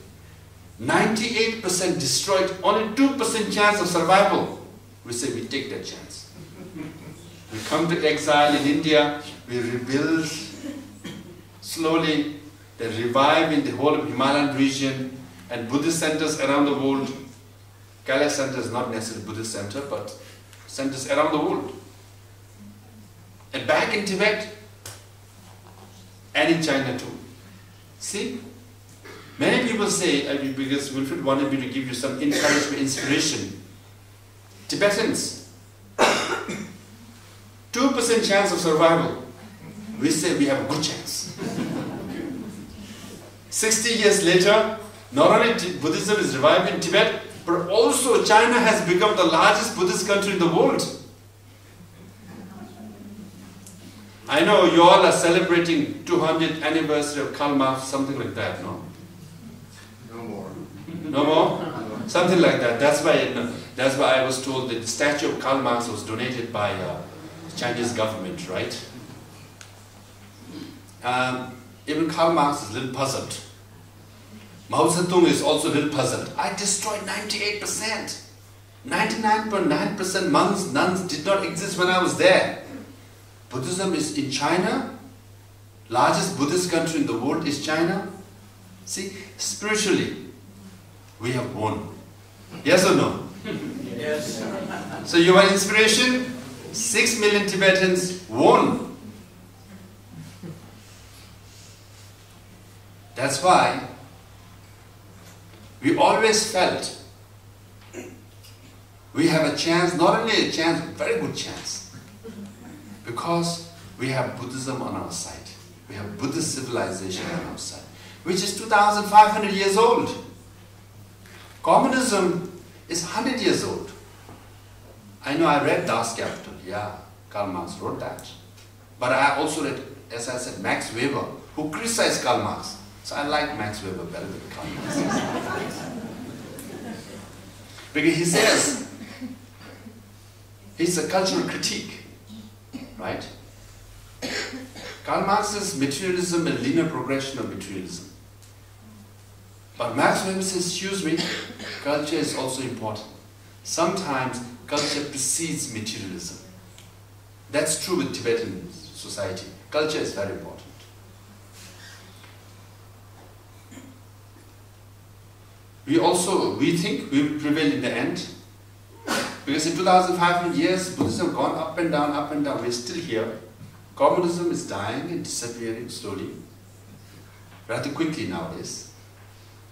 98% destroyed, only 2% chance of survival. We say we take that chance. We come to exile in India, we rebuild slowly, they revive in the whole of Himalayan region and Buddhist centers around the world. Kailash Center is not necessarily Buddhist center, but centers around the world. And back in Tibet and in China too. See? Many people say, because Wilfred wanted me to give you some encouragement, inspiration. Tibetans, 2% chance of survival. We say we have a good chance. 60 years later, not only Buddhism is revived in Tibet, but also China has become the largest Buddhist country in the world. I know you all are celebrating 200th anniversary of Karl Marx, something like that, no? No more. No more? Something like that. That's why I was told that the statue of Karl Marx was donated by the Chinese government, right? Even Karl Marx is a little puzzled. Mao Zedong is also a little puzzled. I destroyed 98%. 99.9% monks, nuns did not exist when I was there. Buddhism is in China. Largest Buddhist country in the world is China. See, spiritually, we have won. Yes or no? Yes. So you are inspiration? 6 million Tibetans won. That's why we always felt we have a chance, not only a chance, very good chance, because we have Buddhism on our side. We have Buddhist civilization on our side, which is 2,500 years old. Communism is 100 years old. I know I read Das Kapital, yeah, Karl Marx wrote that. But I also read, as I said, Max Weber, who criticized Karl Marx. So I like Max Weber better than Karl Marx. Because he says, it's a cultural critique, right? Karl Marx says materialism and linear progression of materialism. But Max Weber says, excuse me, culture is also important. Sometimes culture precedes materialism. That's true with Tibetan society. Culture is very important. We think we will prevail in the end. Because in 2,500 years, Buddhism has gone up and down, up and down. We're still here. Communism is dying and disappearing slowly. Rather quickly nowadays.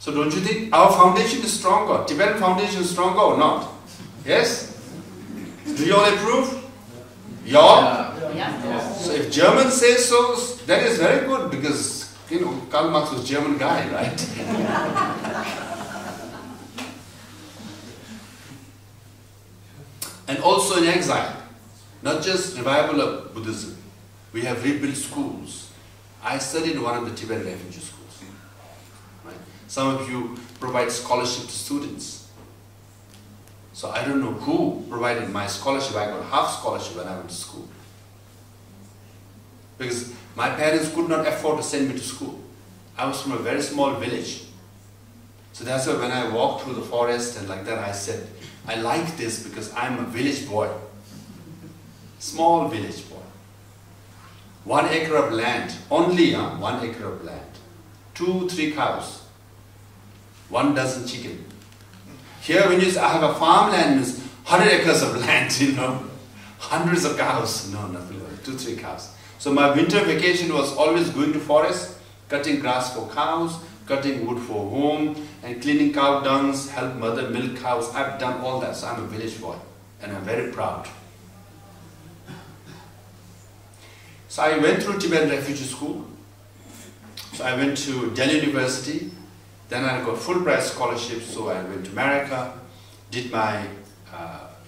So don't you think our foundation is stronger? Tibetan foundation is stronger or not? Yes? Do you all approve? Y'all? Yeah. So if Germans say so, that is very good because, Karl Marx was a German guy, right? And also in exile, not just revival of Buddhism, we have rebuilt schools. I studied in one of the Tibetan refugee schools. Right? Some of you provide scholarship to students. So I don't know who provided my scholarship. I got half scholarship when I went to school. Because my parents could not afford to send me to school. I was from a very small village. So that's why when I walked through the forest and like that, I said, I like this because I'm a village boy. Small village boy. 1 acre of land, only 1 acre of land. 2-3 cows. 1 dozen chicken. Here when you say, I have a farmland, means 100 acres of land, you know. Hundreds of cows. No, nothing like 2-3 cows. So my winter vacation was always going to forest, cutting grass for cows, cutting wood for home, and cleaning cow dungs, help mother milk cows. I've done all that, so I'm a village boy, and I'm very proud. So I went through Tibetan Refugee School. So I went to Delhi University. Then I got full price scholarship, so I went to America, did my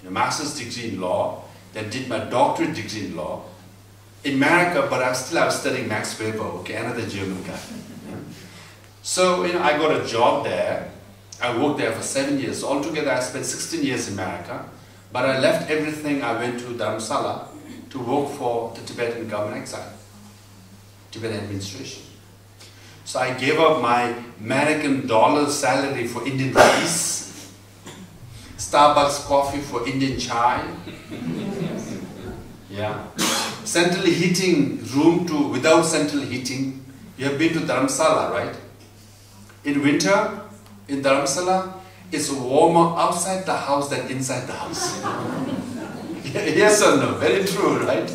master's degree in law, then did my doctorate degree in law. In America, but I was studying Max Weber, okay, another German guy. So I got a job there. I worked there for 7 years. Altogether, I spent 16 years in America. But I left everything. I went to Dharamsala to work for the Tibetan government exile, Tibetan administration. So I gave up my American dollar salary for Indian rupees, Starbucks coffee for Indian chai, yeah, central heating room to without central heating. You have been to Dharamsala, right? In winter, in Dharamsala, it's warmer outside the house than inside the house. Yes or no? Very true, right?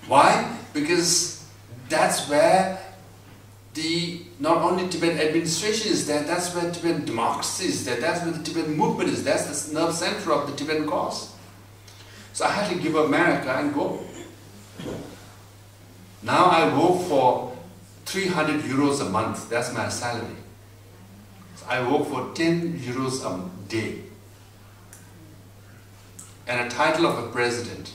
Why? Because that's where not only Tibetan administration is there, that's where Tibetan democracy is there, that's where the Tibetan movement is, that's the nerve center of the Tibetan cause. So I had to give up America and go. Now I work for 300 euros a month, that's my salary. So I work for 10 euros a day. And a title of a president.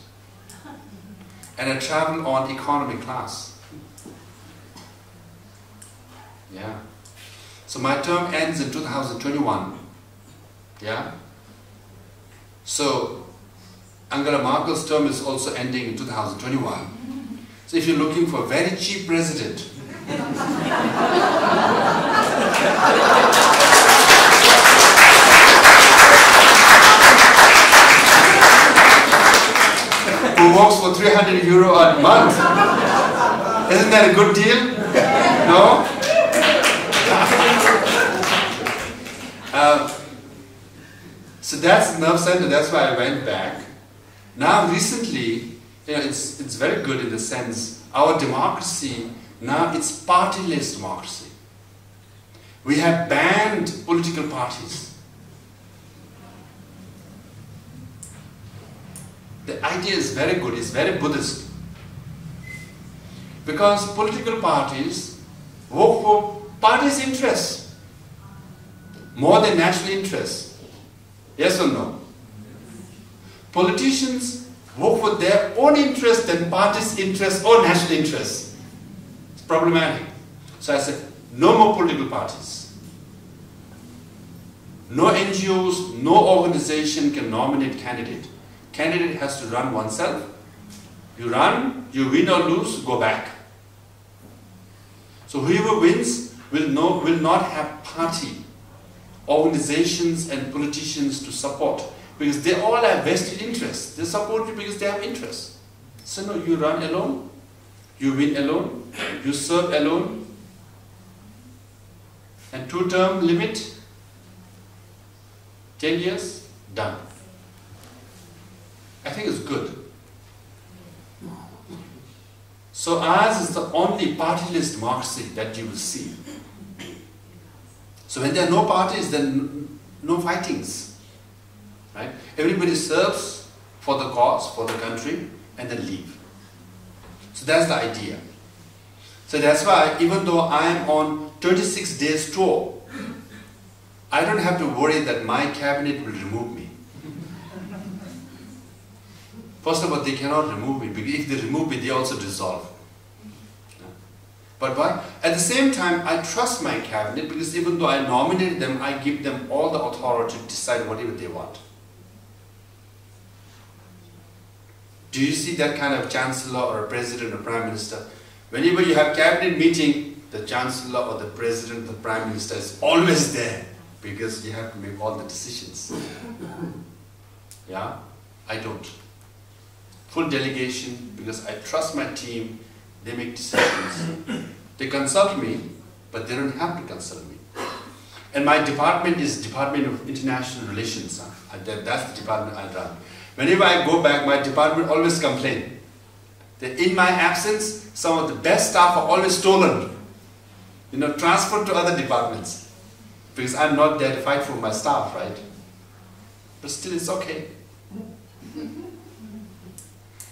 And I travel on economy class. Yeah. So my term ends in 2021. Yeah. So Angela Merkel's term is also ending in 2021. So if you're looking for a very cheap president, who works for 300 euro a month, isn't that a good deal? No? So that's nerve center, that's why I went back. Now recently, it's very good in the sense, our democracy, now it's partyless democracy. We have banned political parties. The idea is very good, it's very Buddhist. Because political parties work for parties' interests more than national interests. Yes or no? Politicians work for their own interests than parties' interests or national interests. It's problematic. So I said, no more political parties. No NGOs, no organization can nominate candidate. Candidate has to run oneself. You run, you win or lose, go back. So whoever wins will not have party, organizations and politicians to support, because they all have vested interests. They support you because they have interests. So no, you run alone, you win alone, you serve alone, and 2-term limit, 10 years, done. I think it's good. So ours is the only partyless democracy that you will see. So when there are no parties, then no fightings. Right? Everybody serves for the cause, for the country, and then leave. So that's the idea. So that's why, even though I am on 26 days tour, I don't have to worry that my cabinet will remove me. First of all, they cannot remove me, because if they remove me, they also dissolve. But why? At the same time, I trust my cabinet, because even though I nominate them, I give them all the authority to decide whatever they want. Do you see that kind of chancellor or a president or prime minister? Whenever you have cabinet meeting, the chancellor or the president or the prime minister is always there, because you have to make all the decisions. Yeah? I don't. Full delegation, because I trust my team, they make decisions. They consult me, but they don't have to consult me. And my department is Department of International Relations. That's the department I run. Whenever I go back, my department always complain that in my absence, some of the best staff are always stolen, transferred to other departments. Because I'm not there to fight for my staff, right? But still it's okay.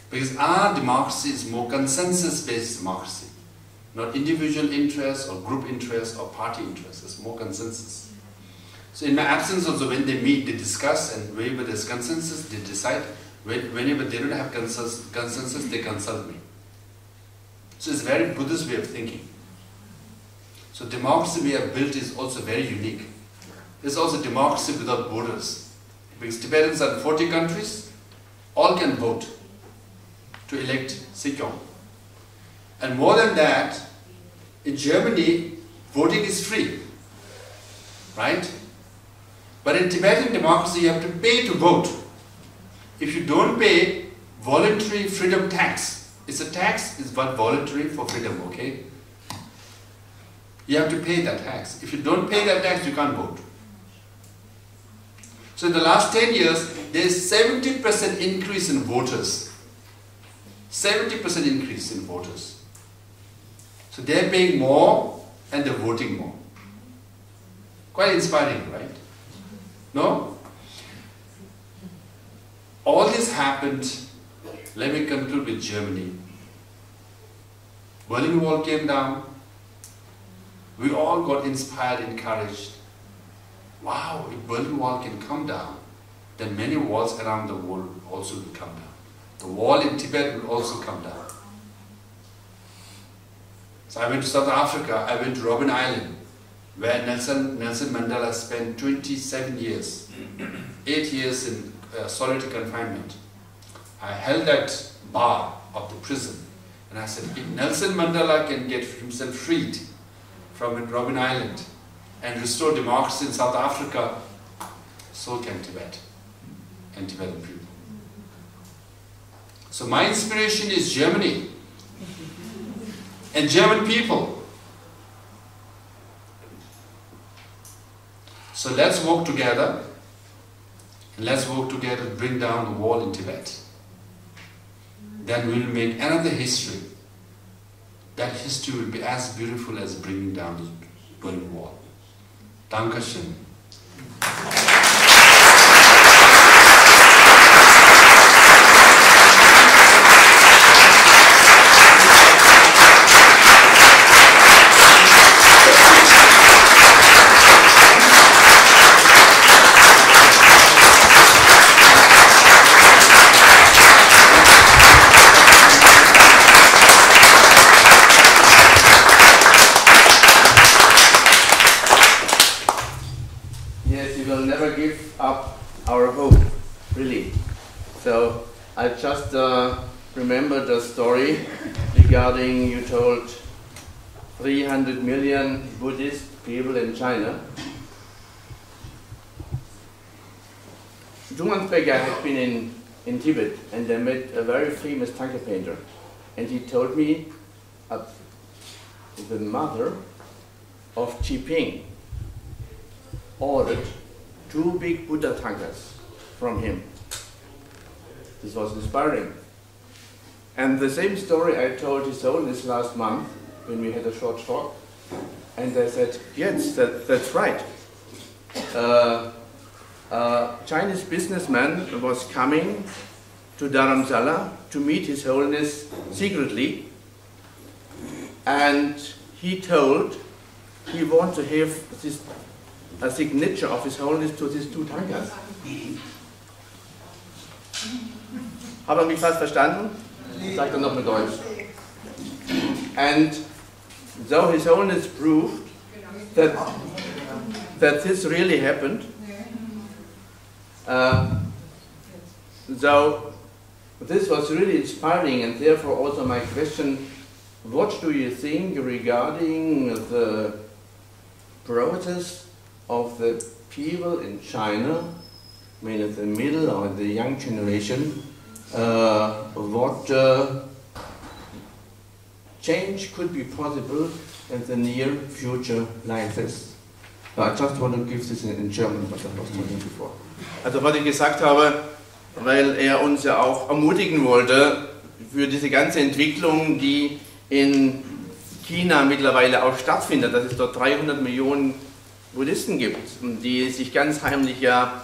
Because our democracy is more consensus-based democracy. Not individual interests or group interests or party interests. It's more consensus. So in my absence also, when they meet, they discuss, and wherever there's consensus, they decide. Whenever they don't have consensus, they consult me. So it's a very Buddhist way of thinking. So democracy we have built is also very unique. It's also democracy without borders. Because Tibetans are in 40 countries, all can vote to elect Xinjiang. And more than that, in Germany, voting is free, right? But in Tibetan democracy, you have to pay to vote. If you don't pay, voluntary freedom tax. It's a tax, it's but voluntary for freedom, okay? You have to pay that tax. If you don't pay that tax, you can't vote. So in the last 10 years, there is 70% increase in voters. 70% increase in voters. So they're paying more and they're voting more. Quite inspiring, right? No? All this happened, let me conclude with Germany. Berlin Wall came down. We all got inspired, encouraged. Wow, if Berlin Wall can come down, then many walls around the world also will come down. The wall in Tibet will also come down. So I went to South Africa, I went to Robben Island, where Nelson Mandela spent 27 years, 8 years in solitary confinement. I held that bar of the prison, and I said, if Nelson Mandela can get himself freed from Robben Island and restore democracy in South Africa, so can Tibet and Tibetan people. So my inspiration is Germany and German people. So let's work together, and let's work together to bring down the wall in Tibet. Then we will make another history. That history will be as beautiful as bringing down the Berlin Wall. Dankeschön. So I just remembered a story regarding, you told 300 million Buddhist people in China. 2 months back I had been in Tibet, and I met a very famous Thangka painter, and he told me the mother of Jinping ordered 2 big Buddha Thangkas from him. This was inspiring. And the same story I told His Holiness last month when we had a short talk, and I said, yes, that's right. A Chinese businessman was coming to Dharamsala to meet His Holiness secretly, and he told he wants to have a signature of His Holiness to these 2 Thangkas. Habt ihr mich fast verstanden? Ich sage dann noch mit Deutsch. And so His Holiness proved that this really happened. So this was really inspiring, and therefore also my question, what do you think regarding the process of the people in China mainly the middle or the young generation, what change could be possible in the near future like this. So I just want to give this in German, what I was talking before. Also was ich gesagt habe, weil uns ja auch ermutigen wollte für diese ganze Entwicklung, die in China mittlerweile auch stattfindet, dass es dort 300 Millionen Buddhisten gibt, die sich ganz heimlich ja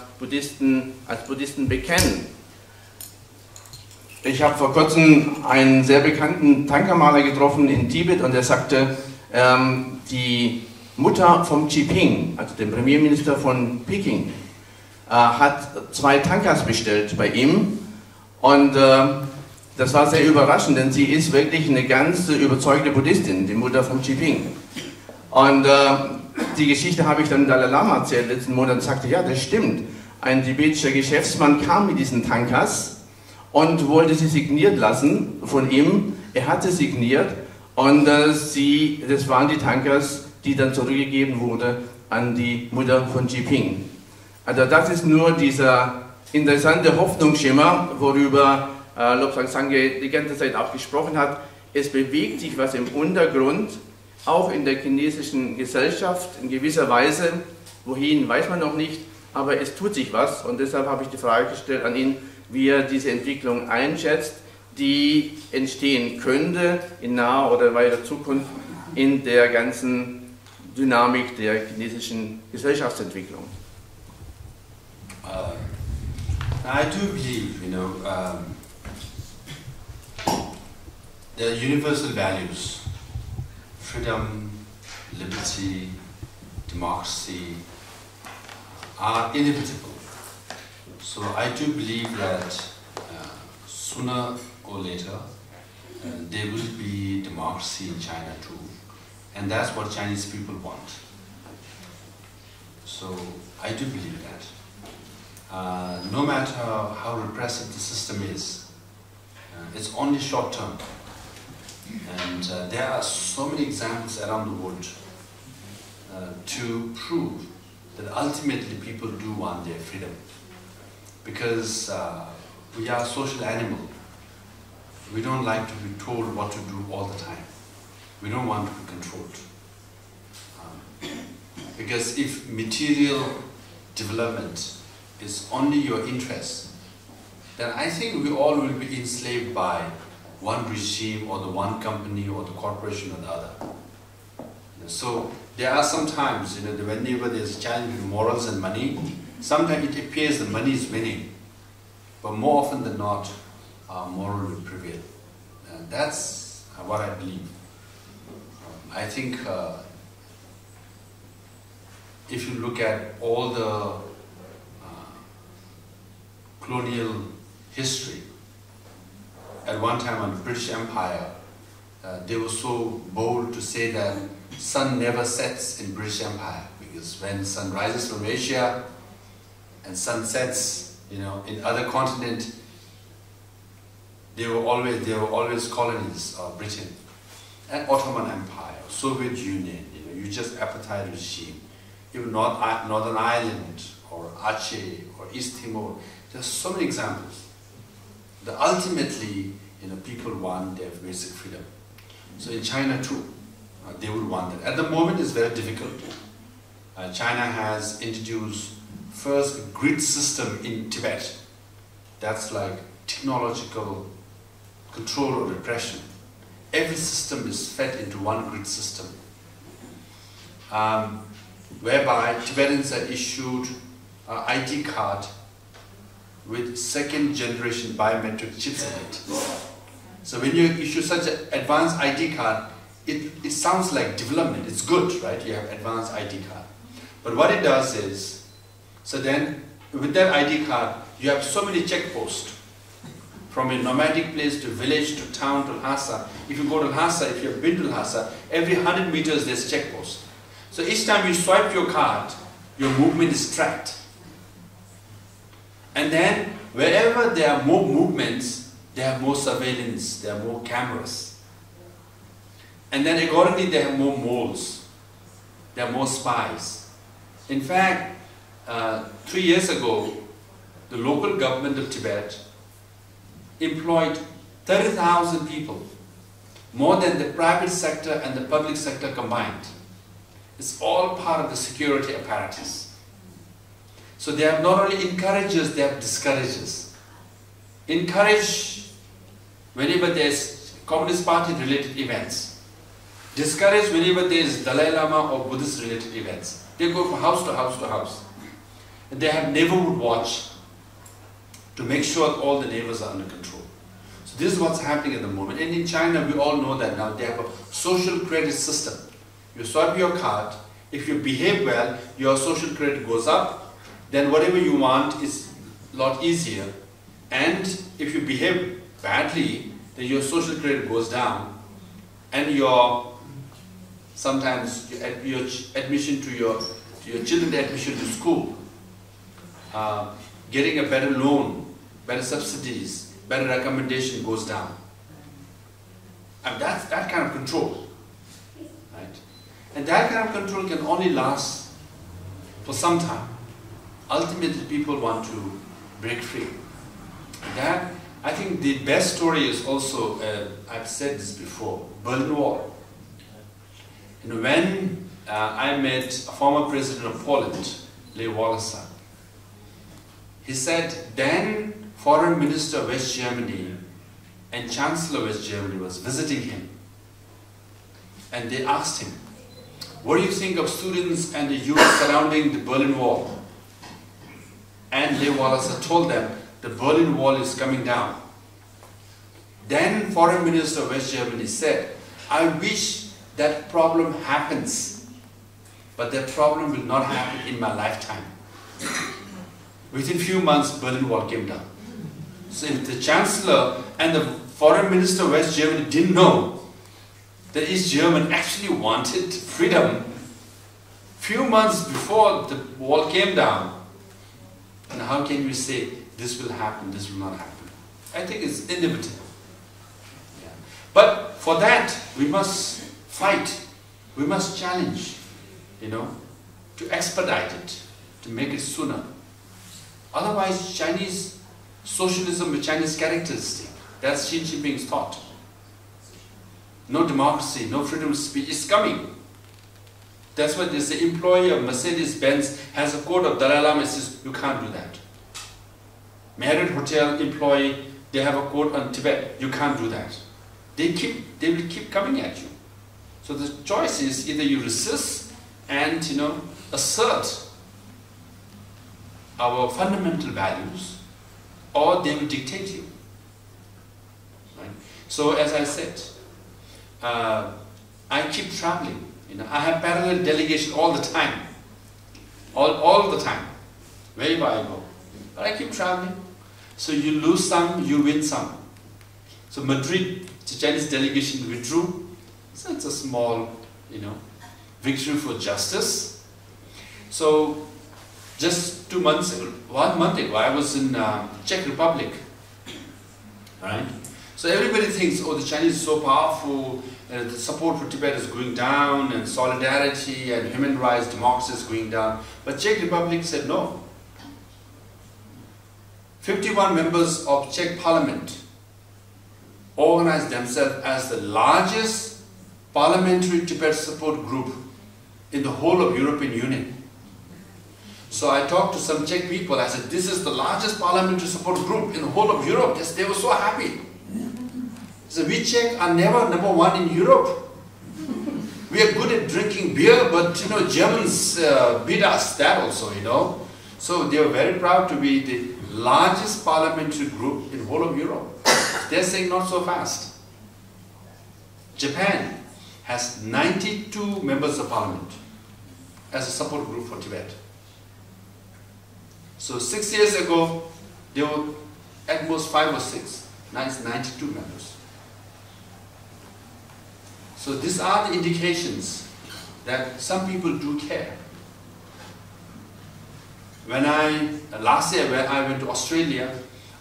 als Buddhisten bekennen. Ich habe vor kurzem einen sehr bekannten Tankermaler getroffen in Tibet und er sagte, die Mutter von Xi Jinping, also dem Premierminister von Peking, hat 2 Tankers bestellt bei ihm und das war sehr überraschend, denn sie ist wirklich eine ganz überzeugte Buddhistin, die Mutter von Xi Jinping. Und die Geschichte habe ich dann Dalai Lama erzählt letzten Monat und sagte, ja, das stimmt. Ein tibetischer Geschäftsmann kam mit diesen Tankers und wollte sie signiert lassen von ihm. Er hat sie signiert und das waren die Tankers, die dann zurückgegeben wurden an die Mutter von Xi Jinping. Also das ist nur dieser interessante Hoffnungsschimmer, worüber Lobsang Sangay die ganze Zeit auch gesprochen hat. Es bewegt sich was im Untergrund, auch in der chinesischen Gesellschaft in gewisser Weise. Wohin, weiß man noch nicht, aber es tut sich was und deshalb habe ich die Frage gestellt an ihn, wie er diese Entwicklung einschätzt, die entstehen könnte in naher oder weiter Zukunft in der ganzen Dynamik der chinesischen Gesellschaftsentwicklung. I do believe, there are universal values, freedom, liberty, democracy are inevitable. So I do believe that sooner or later there will be democracy in China too, and that's what Chinese people want. So I do believe that. No matter how repressive the system is, it's only short term. And there are so many examples around the world to prove that ultimately people do want their freedom. Because we are a social animal. We don't like to be told what to do all the time. We don't want to be controlled. Because if material development is only your interest, then I think we all will be enslaved by one regime or the one company or the corporation or the other. So there are some times, whenever there's a challenge with morals and money, sometimes it appears the money is winning, but more often than not, moral will prevail. And that's what I believe. I think if you look at all the colonial history, at one time on the British Empire, they were so bold to say that sun never sets in British Empire, because when sun rises from Asia and sun sets, in other continent, they were always colonies of Britain. And Ottoman Empire, Soviet Union, you just apartheid regime, even Northern Ireland or Aceh or East Timor. There's so many examples. That ultimately, people want their basic freedom. So in China too, they would want that. At the moment, it's very difficult. China has introduced first a grid system in Tibet. That's like technological control or repression. Every system is fed into one grid system, whereby Tibetans are issued an ID card with second generation biometric chips in it. So when you issue such an advanced ID card, it sounds like development. It's good, right? You have advanced ID card. But what it does is, so then with that ID card, you have so many checkposts. From a nomadic place to village to town to Lhasa. If you go to Lhasa, if you have been to Lhasa, every 100 meters there's a checkpost. So each time you swipe your card, your movement is tracked. And then wherever there are more movements, there are more surveillance, there are more cameras. And then accordingly there are more moles, there are more spies. In fact, 3 years ago, the local government of Tibet employed 30,000 people, more than the private sector and the public sector combined. It's all part of the security apparatus. So they have not only encouragers, they have discouragers. Encourage whenever there's Communist Party related events. Discourage whenever there's Dalai Lama or Buddhist related events. They go from house to house to house. And they have neighborhood watch to make sure all the neighbors are under control. So this is what's happening at the moment. And in China, we all know that now they have a social credit system. You swipe your card, if you behave well, your social credit goes up, then whatever you want is a lot easier. And if you behave badly, then your social credit goes down, and sometimes your admission to your children's admission to school, getting a better loan, better subsidies, better recommendation goes down. And that's that kind of control, right? And that kind of control can only last for some time. Ultimately, people want to break free. That, I think the best story is also, I've said this before, Berlin Wall. And when I met a former president of Poland, Lech Walesa, he said then Foreign Minister of West Germany and Chancellor of West Germany was visiting him. And they asked him, what do you think of students and the youth surrounding the Berlin Wall? And Lech Walesa told them, the Berlin Wall is coming down. Then Foreign Minister of West Germany said, I wish that problem happens, but that problem will not happen in my lifetime. Within few months, Berlin Wall came down. So if the Chancellor and the Foreign Minister of West Germany didn't know that East Germany actually wanted freedom, few months before the wall came down, and how can we say this will happen, this will not happen? I think it's inevitable. Yeah. But for that, we must fight, we must challenge, to expedite it, to make it sooner. Otherwise, Chinese socialism with Chinese characteristic, that's Xi Jinping's thought. No democracy, no freedom of speech is coming. That's why there's the employee of Mercedes-Benz has a quote of Dalai Lama, says, you can't do that. Marriott Hotel employee, they have a quote on Tibet, you can't do that. They will keep coming at you. So the choice is either you resist and assert our fundamental values, or they will dictate you. Right? So as I said, I keep traveling. I have parallel delegation all the time. All the time. Wherever I go. But I keep traveling. So you lose some, you win some. So Madrid, the Chinese delegation withdrew. So it's a small, victory for justice. So just 2 months ago, 1 month ago, I was in Czech Republic. Right? So everybody thinks, oh, the Chinese are so powerful, the support for Tibet is going down, and solidarity and human rights, democracy is going down. But Czech Republic said no. 51 members of Czech Parliament organized themselves as the largest parliamentary Tibet support group in the whole of European Union. So I talked to some Czech people, I said, this is the largest parliamentary support group in the whole of Europe. Yes, they were so happy. So we Czech are never number one in Europe. We are good at drinking beer, but Germans beat us that also, So they were very proud to be the largest parliamentary group in the whole of Europe. They're saying not so fast. Japan has 92 members of parliament as a support group for Tibet. So 6 years ago, there were at most 5 or 6. Now it's 92 members. So these are the indications that some people do care. Last year when I went to Australia,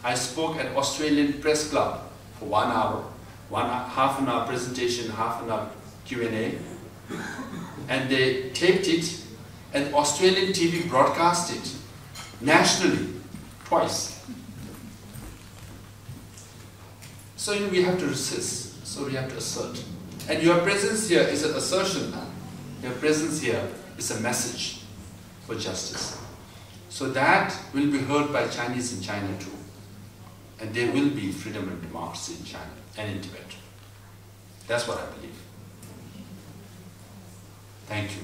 I spoke at Australian Press Club for 1 hour, half an hour presentation, half an hour Q&A, and they taped it, and Australian TV broadcast it nationally. twice. So we have to resist, so we have to assert. And your presence here is an assertion now. Your presence here is a message for justice. So that will be heard by Chinese in China too. And there will be freedom and democracy in China and in Tibet. That's what I believe. Thank you.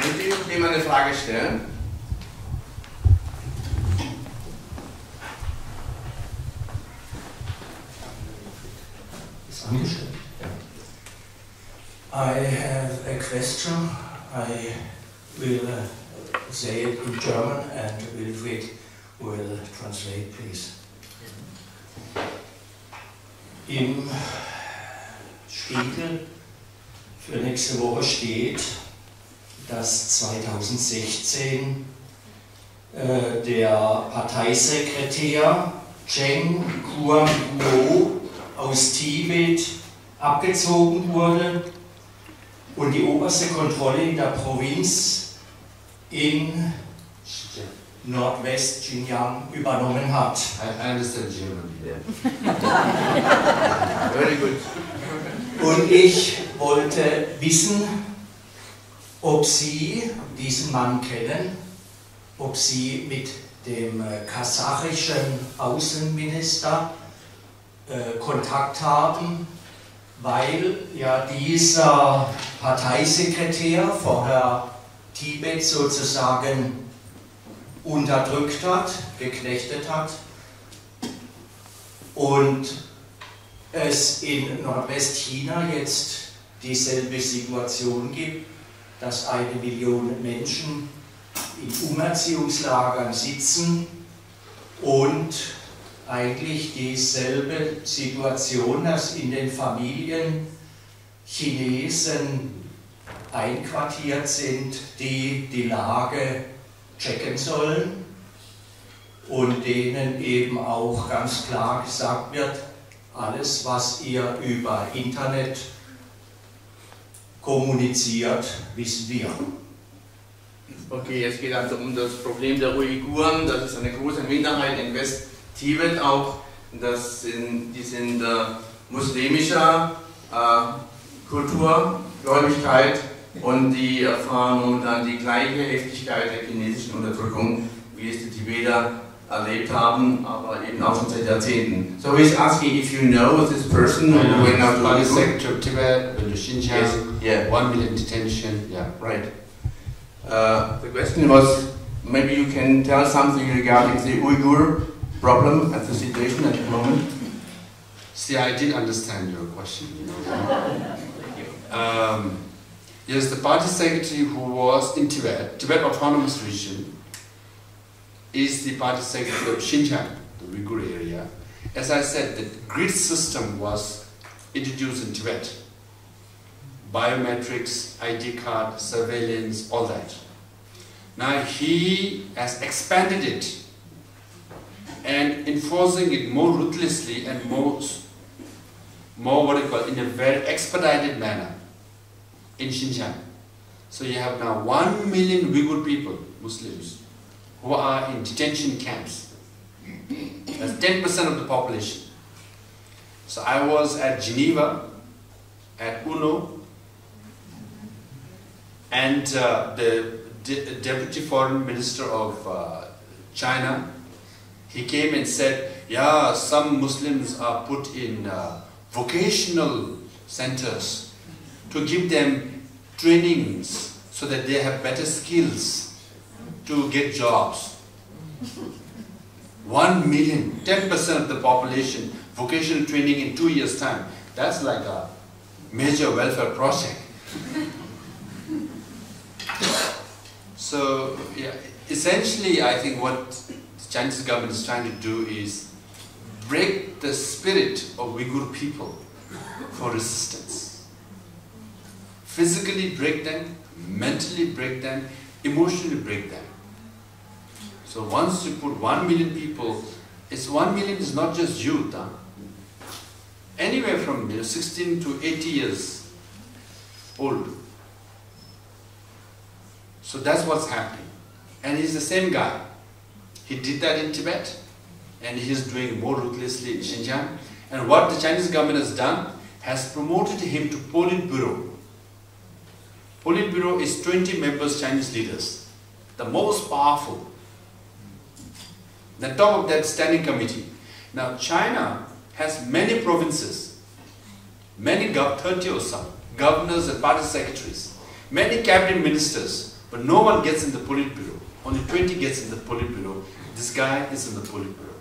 Möchte ich jemand eine Frage stellen? I have a question. I will say it in German and Wilfried will translate, please. Im Spiegel für nächste Woche steht, dass 2016 der Parteisekretär Cheng Kuang-Kuo aus Tibet abgezogen wurde und die oberste Kontrolle in der Provinz in Nordwest-Xinjiang übernommen hat. I understand German. Very good. Und ich wollte wissen, ob Sie diesen Mann kennen, ob Sie mit dem kasachischen Außenminister Kontakt haben, weil ja dieser Parteisekretär vorher Tibet sozusagen unterdrückt hat, geknechtet hat und es in Nordwestchina jetzt dieselbe Situation gibt, dass 1 Million Menschen in Umerziehungslagern sitzen und eigentlich dieselbe Situation, dass in den Familien Chinesen einquartiert sind, die die Lage checken sollen und denen eben auch ganz klar gesagt wird, alles was ihr über Internet kommuniziert, wissen wir. Okay, es geht also um das Problem der Uiguren, das ist eine große Minderheit in West-Tibet auch, die sind muslimischer Kulturgläubigkeit und die erfahren momentan die gleiche Heftigkeit der chinesischen Unterdrückung, wie es die Tibeter erlebt haben, aber eben auch schon seit Jahrzehnten. So he's asking if you know this person who went out to Party Secretary of Tibet, went to Xinjiang, Yes, yeah. 1 million detention, yeah. Right. The question was, maybe you can tell something regarding the Uyghur problem and the situation at the moment. See, I did understand your question, you know. Yes, the party secretary who was in Tibet Autonomous Region, is the party secretary of Xinjiang, the Uyghur area. As I said, the grid system was introduced in Tibet. Biometrics, ID card, surveillance, all that. Now he has expanded it and enforcing it more ruthlessly and more what you call in a very expedited manner in Xinjiang. So you have now 1 million Uyghur people, Muslims, who are in detention camps. That's 10% of the population. So I was at Geneva, at UNO, and the Deputy Foreign Minister of China, he came and said, yeah, some Muslims are put in vocational centers to give them trainings so that they have better skills to get jobs. 1 million, 10% of the population, vocational training in 2 years' time. That's like a major welfare project. So, yeah, essentially, I think what the Chinese government is trying to do is break the spirit of Uyghur people for resistance. Physically break them, mentally break them, emotionally break them. So once you put 1 million people, 1 million is not just youth. anywhere from 16 to 80 years old. So that's what's happening. And he's the same guy. He did that in Tibet, and he's doing more ruthlessly in Xinjiang. And what the Chinese government has done, has promoted him to Politburo. Politburo is 20 members, Chinese leaders, the most powerful. The top of that standing committee. Now China has many provinces, many 30 or some governors and party secretaries, many cabinet ministers, but no one gets in the Politburo. Only 20 gets in the Politburo. This guy is in the Politburo.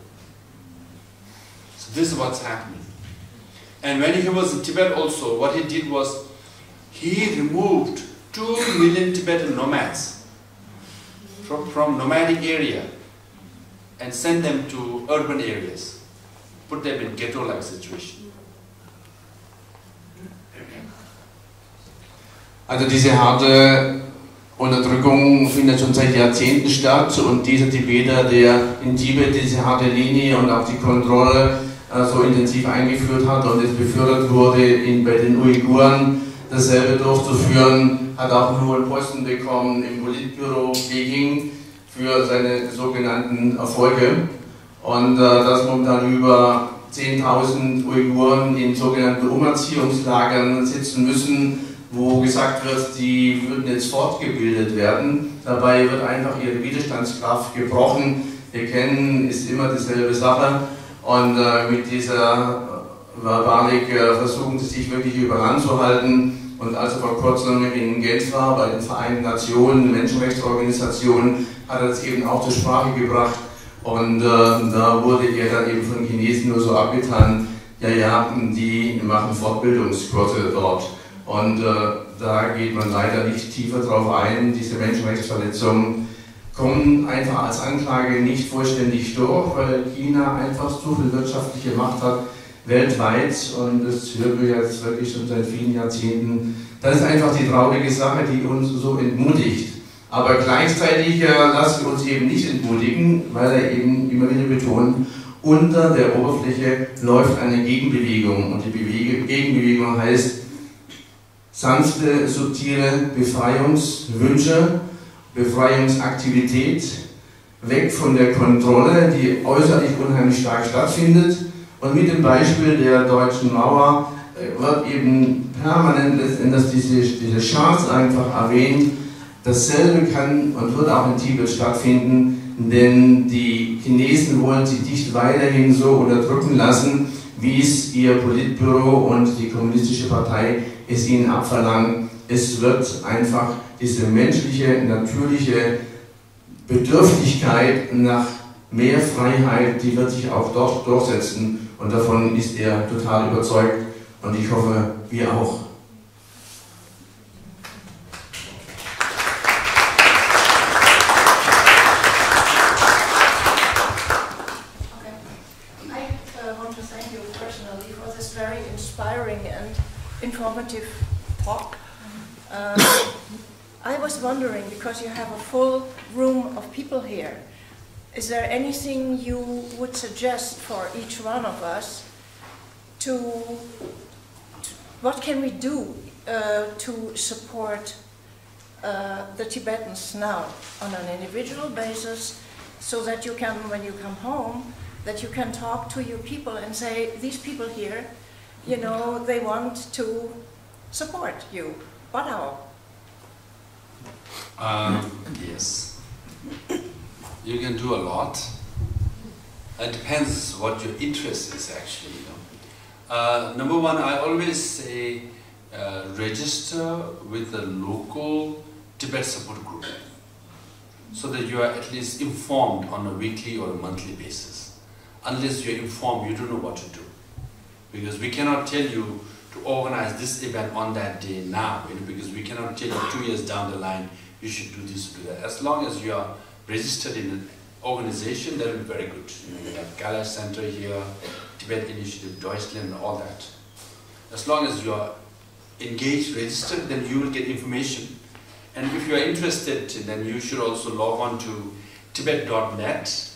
So this is what's happening. And when he was in Tibet also, what he did was, he removed 2 million Tibetan nomads from nomadic area and sent them to urban areas, put them in ghetto-like situation. Also diese harte Unterdrückung findet schon seit Jahrzehnten statt, und dieser Tibeter, der in Tibet diese harte Linie und auch die Kontrolle so intensiv eingeführt hat und es befördert wurde, bei den Uiguren dasselbe durchzuführen, hat auch einen hohen Posten bekommen im Politbüro Peking für seine sogenannten Erfolge, und dass momentan über 10.000 Uiguren in sogenannten Umerziehungslagern sitzen müssen, wo gesagt wird, die würden jetzt fortgebildet werden. Dabei wird einfach ihre Widerstandskraft gebrochen. Wir kennen, ist immer dieselbe Sache. Und mit dieser Verbalik versuchen sie sich wirklich übereinander zu halten. Und als er vor kurzem in Genf war, bei den Vereinten Nationen, Menschenrechtsorganisationen, hat er das eben auch zur Sprache gebracht. Und da wurde er dann eben von Chinesen nur so abgetan, ja, die machen Fortbildungskurse dort. Und da geht man leider nicht tiefer drauf ein. Diese Menschenrechtsverletzungen kommen einfach als Anklage nicht vollständig durch, weil China einfach so viel wirtschaftliche Macht hat weltweit, und das hören wir jetzt wirklich schon seit vielen Jahrzehnten. Das ist einfach die traurige Sache, die uns so entmutigt. Aber gleichzeitig lassen wir uns eben nicht entmutigen, weil er eben immer wieder betont, unter der Oberfläche läuft eine Gegenbewegung, und die Gegenbewegung heißt sanfte, subtile Befreiungswünsche, Befreiungsaktivität, weg von der Kontrolle, die äußerlich unheimlich stark stattfindet. Und mit dem Beispiel der deutschen Mauer wird eben permanent diese Chance einfach erwähnt. Dasselbe kann und wird auch in Tibet stattfinden, denn die Chinesen wollen sich nicht weiterhin so unterdrücken lassen, wie es ihr Politbüro und die kommunistische Partei es ihnen abverlangt. Es wird einfach diese menschliche, natürliche Bedürftigkeit nach mehr Freiheit, die wird sich auch dort durchsetzen, und davon ist er total überzeugt, und ich hoffe, wir auch. Informative talk. I was wondering, because you have a full room of people here, is there anything you would suggest for each one of us what can we do to support the Tibetans now on an individual basis, so that you can, when you come home, that you can talk to your people and say, these people here, you know, they want to support you. What how? Yes. You can do a lot. It depends what your interest is, actually. Number one, I always say register with the local Tibet support group, so that you are at least informed on a weekly or a monthly basis. Unless you're informed, you don't know what to do. Because we cannot tell you to organize this event on that day now, because we cannot tell you 2 years down the line, you should do this, do that. As long as you are registered in an organization, that will be very good. We have Kailash Center here, Tibet Initiative, Deutschland, all that. As long as you are engaged, registered, then you will get information. And if you are interested, then you should also log on to tibet.net,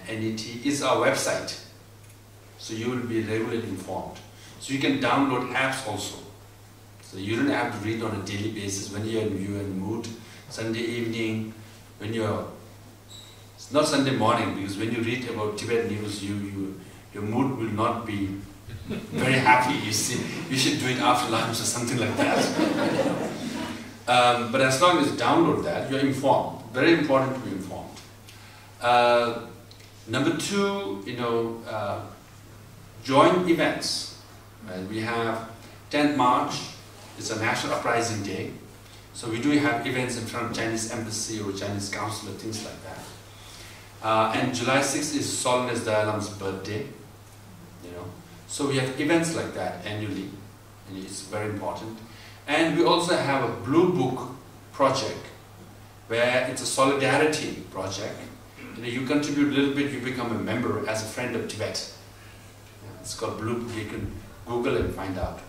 NET is our website. So you will be regularly informed. So you can download apps also. So you don't have to read on a daily basis when you're in the mood. Sunday evening, when you're, it's not Sunday morning, because when you read about Tibet news, your mood will not be very happy. You see, you should do it after lunch or something like that. But as long as you download that, you're informed. Very important to be informed. Number two, join events. We have 10th March. It's a National Uprising Day. So we do have events in front of Chinese Embassy or Chinese Consulate, things like that. And July 6th is Solanus Dayalam's birthday. So we have events like that annually, and it's very important. And we also have a Blue Book project, where it's a solidarity project. You contribute a little bit, you become a member as a friend of Tibet. It's called Blue Book. You can Google and find out.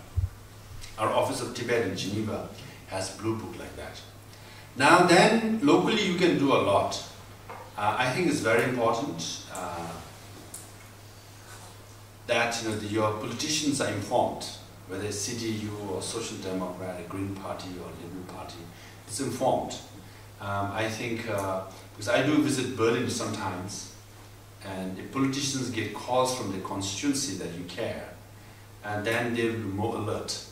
Our Office of Tibet in Geneva has a Blue Book like that. Now then, locally you can do a lot. I think it's very important that your politicians are informed, whether it's CDU or Social Democrat, Green Party or Liberal Party, it's informed. I think, because I do visit Berlin sometimes, and if politicians get calls from the constituency that you care, and then they'll be more alert.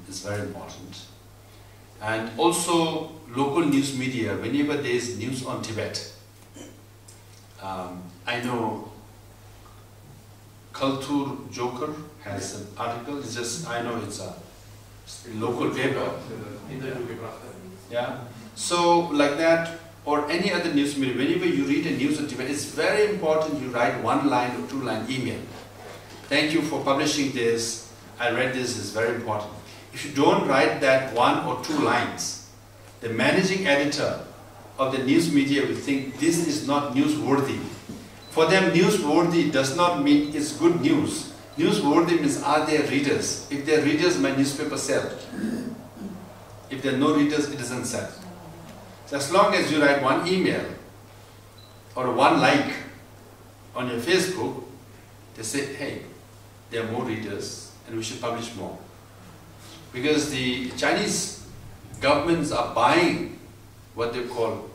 It's very important. And also local news media, whenever there's news on Tibet, I know Kultur Joker has an article. It's just, I know it's a local paper. Yeah. So like that, or any other news media, whenever you read a news on Tibet, it's very important you write 1-line or 2-line email. Thank you for publishing this. I read this, it's very important. If you don't write that 1 or 2 lines, the managing editor of the news media will think this is not newsworthy. For them, newsworthy does not mean it's good news. Newsworthy means, are there readers? If there are readers, my newspaper sells. If there are no readers, it doesn't sell. So as long as you write 1 email or 1 like on your Facebook, they say, hey, there are more readers and we should publish more. Because the Chinese governments are buying what they call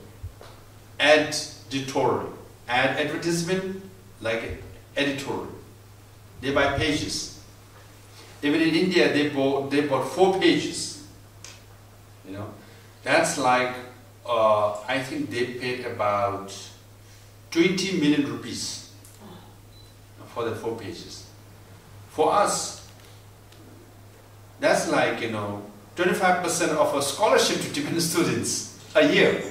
editorial. Advertisement, like editorial. They buy pages. Even in India, they bought 4 pages. That's like, I think they paid about 20 million rupees for the 4 pages. For us, that's like, 25% of a scholarship to Tibetan students a year.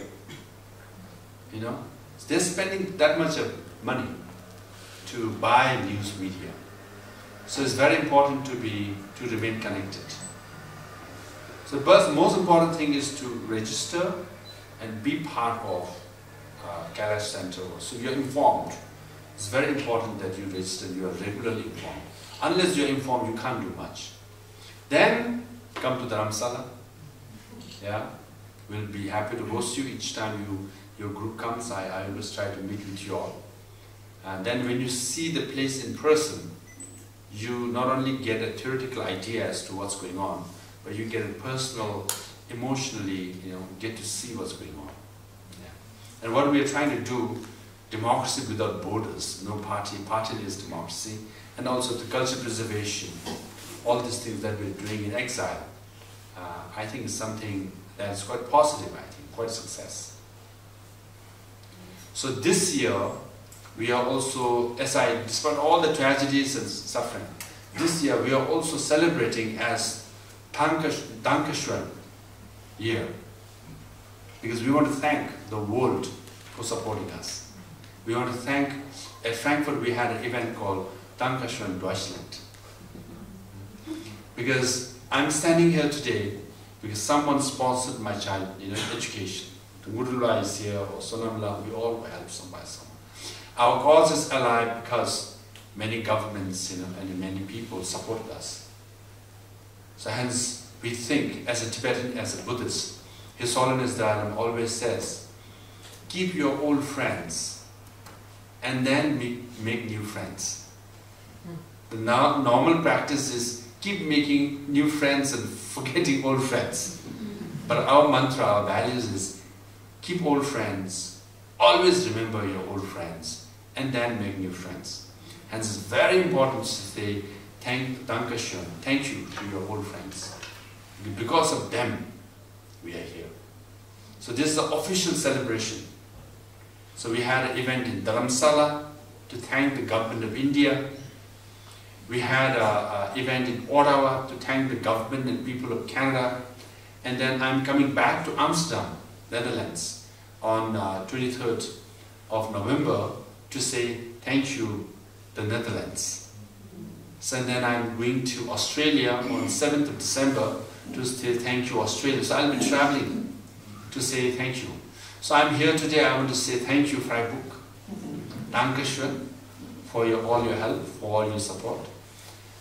They're spending that much of money to buy news media. So it's very important to remain connected. So the most important thing is to register and be part of Kailash Center. So you're informed. It's very important that you register and you are regularly informed. Unless you're informed, you can't do much. Then come to Dharamsala. Yeah, we'll be happy to host you each time your group comes. I always try to meet with you all. And then when you see the place in person, you not only get a theoretical idea as to what's going on, but you get a personal, emotionally, get to see what's going on. Yeah. And what we are trying to do, democracy without borders, no party, partyless democracy, and also the culture preservation, all these things that we're doing in Exile, I think is something that's quite positive, I think, quite a success. So this year, we are also, despite all the tragedies and suffering, this year we are also celebrating as Dankashwan year. Because we want to thank the world for supporting us. We want to thank, at Frankfurt we had an event called Dankashwan Deutschland. Because I'm standing here today because someone sponsored my child, education. The Murula is here, or Sonamla, we all help someone. Our cause is alive because many governments, and many people support us. So hence, we think, as a Tibetan, as a Buddhist, His Holiness Dalam always says, keep your old friends, and then make new friends. The normal practice is keep making new friends and forgetting old friends. But our mantra, our values is keep old friends, always remember your old friends, and then make new friends. Hence it's very important to say Dankeschön, thank you to your old friends. Because of them, we are here. So this is the official celebration. So we had an event in Dharamsala to thank the government of India. We had an event in Ottawa to thank the government and people of Canada. And then I'm coming back to Amsterdam, Netherlands, on 23rd of November to say thank you, the Netherlands. So then I'm going to Australia on 7th of December to say thank you, Australia. So I'll be traveling to say thank you. So I'm here today, I want to say thank you, Freiburg. Dankeschön for all your help, for all your support.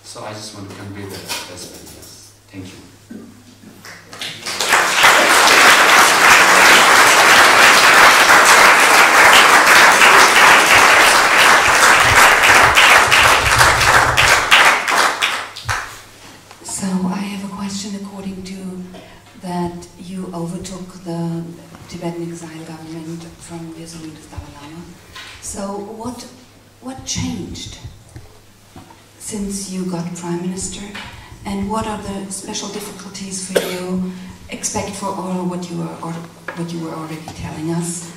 So I just want to convey that respect. Yes. Thank you. So I have a question. According to that, you overtook the Tibetan exile government from His Holiness Dalai Lama. So what changed since you got Prime Minister, and what are the special difficulties for you, except for all what you were already telling us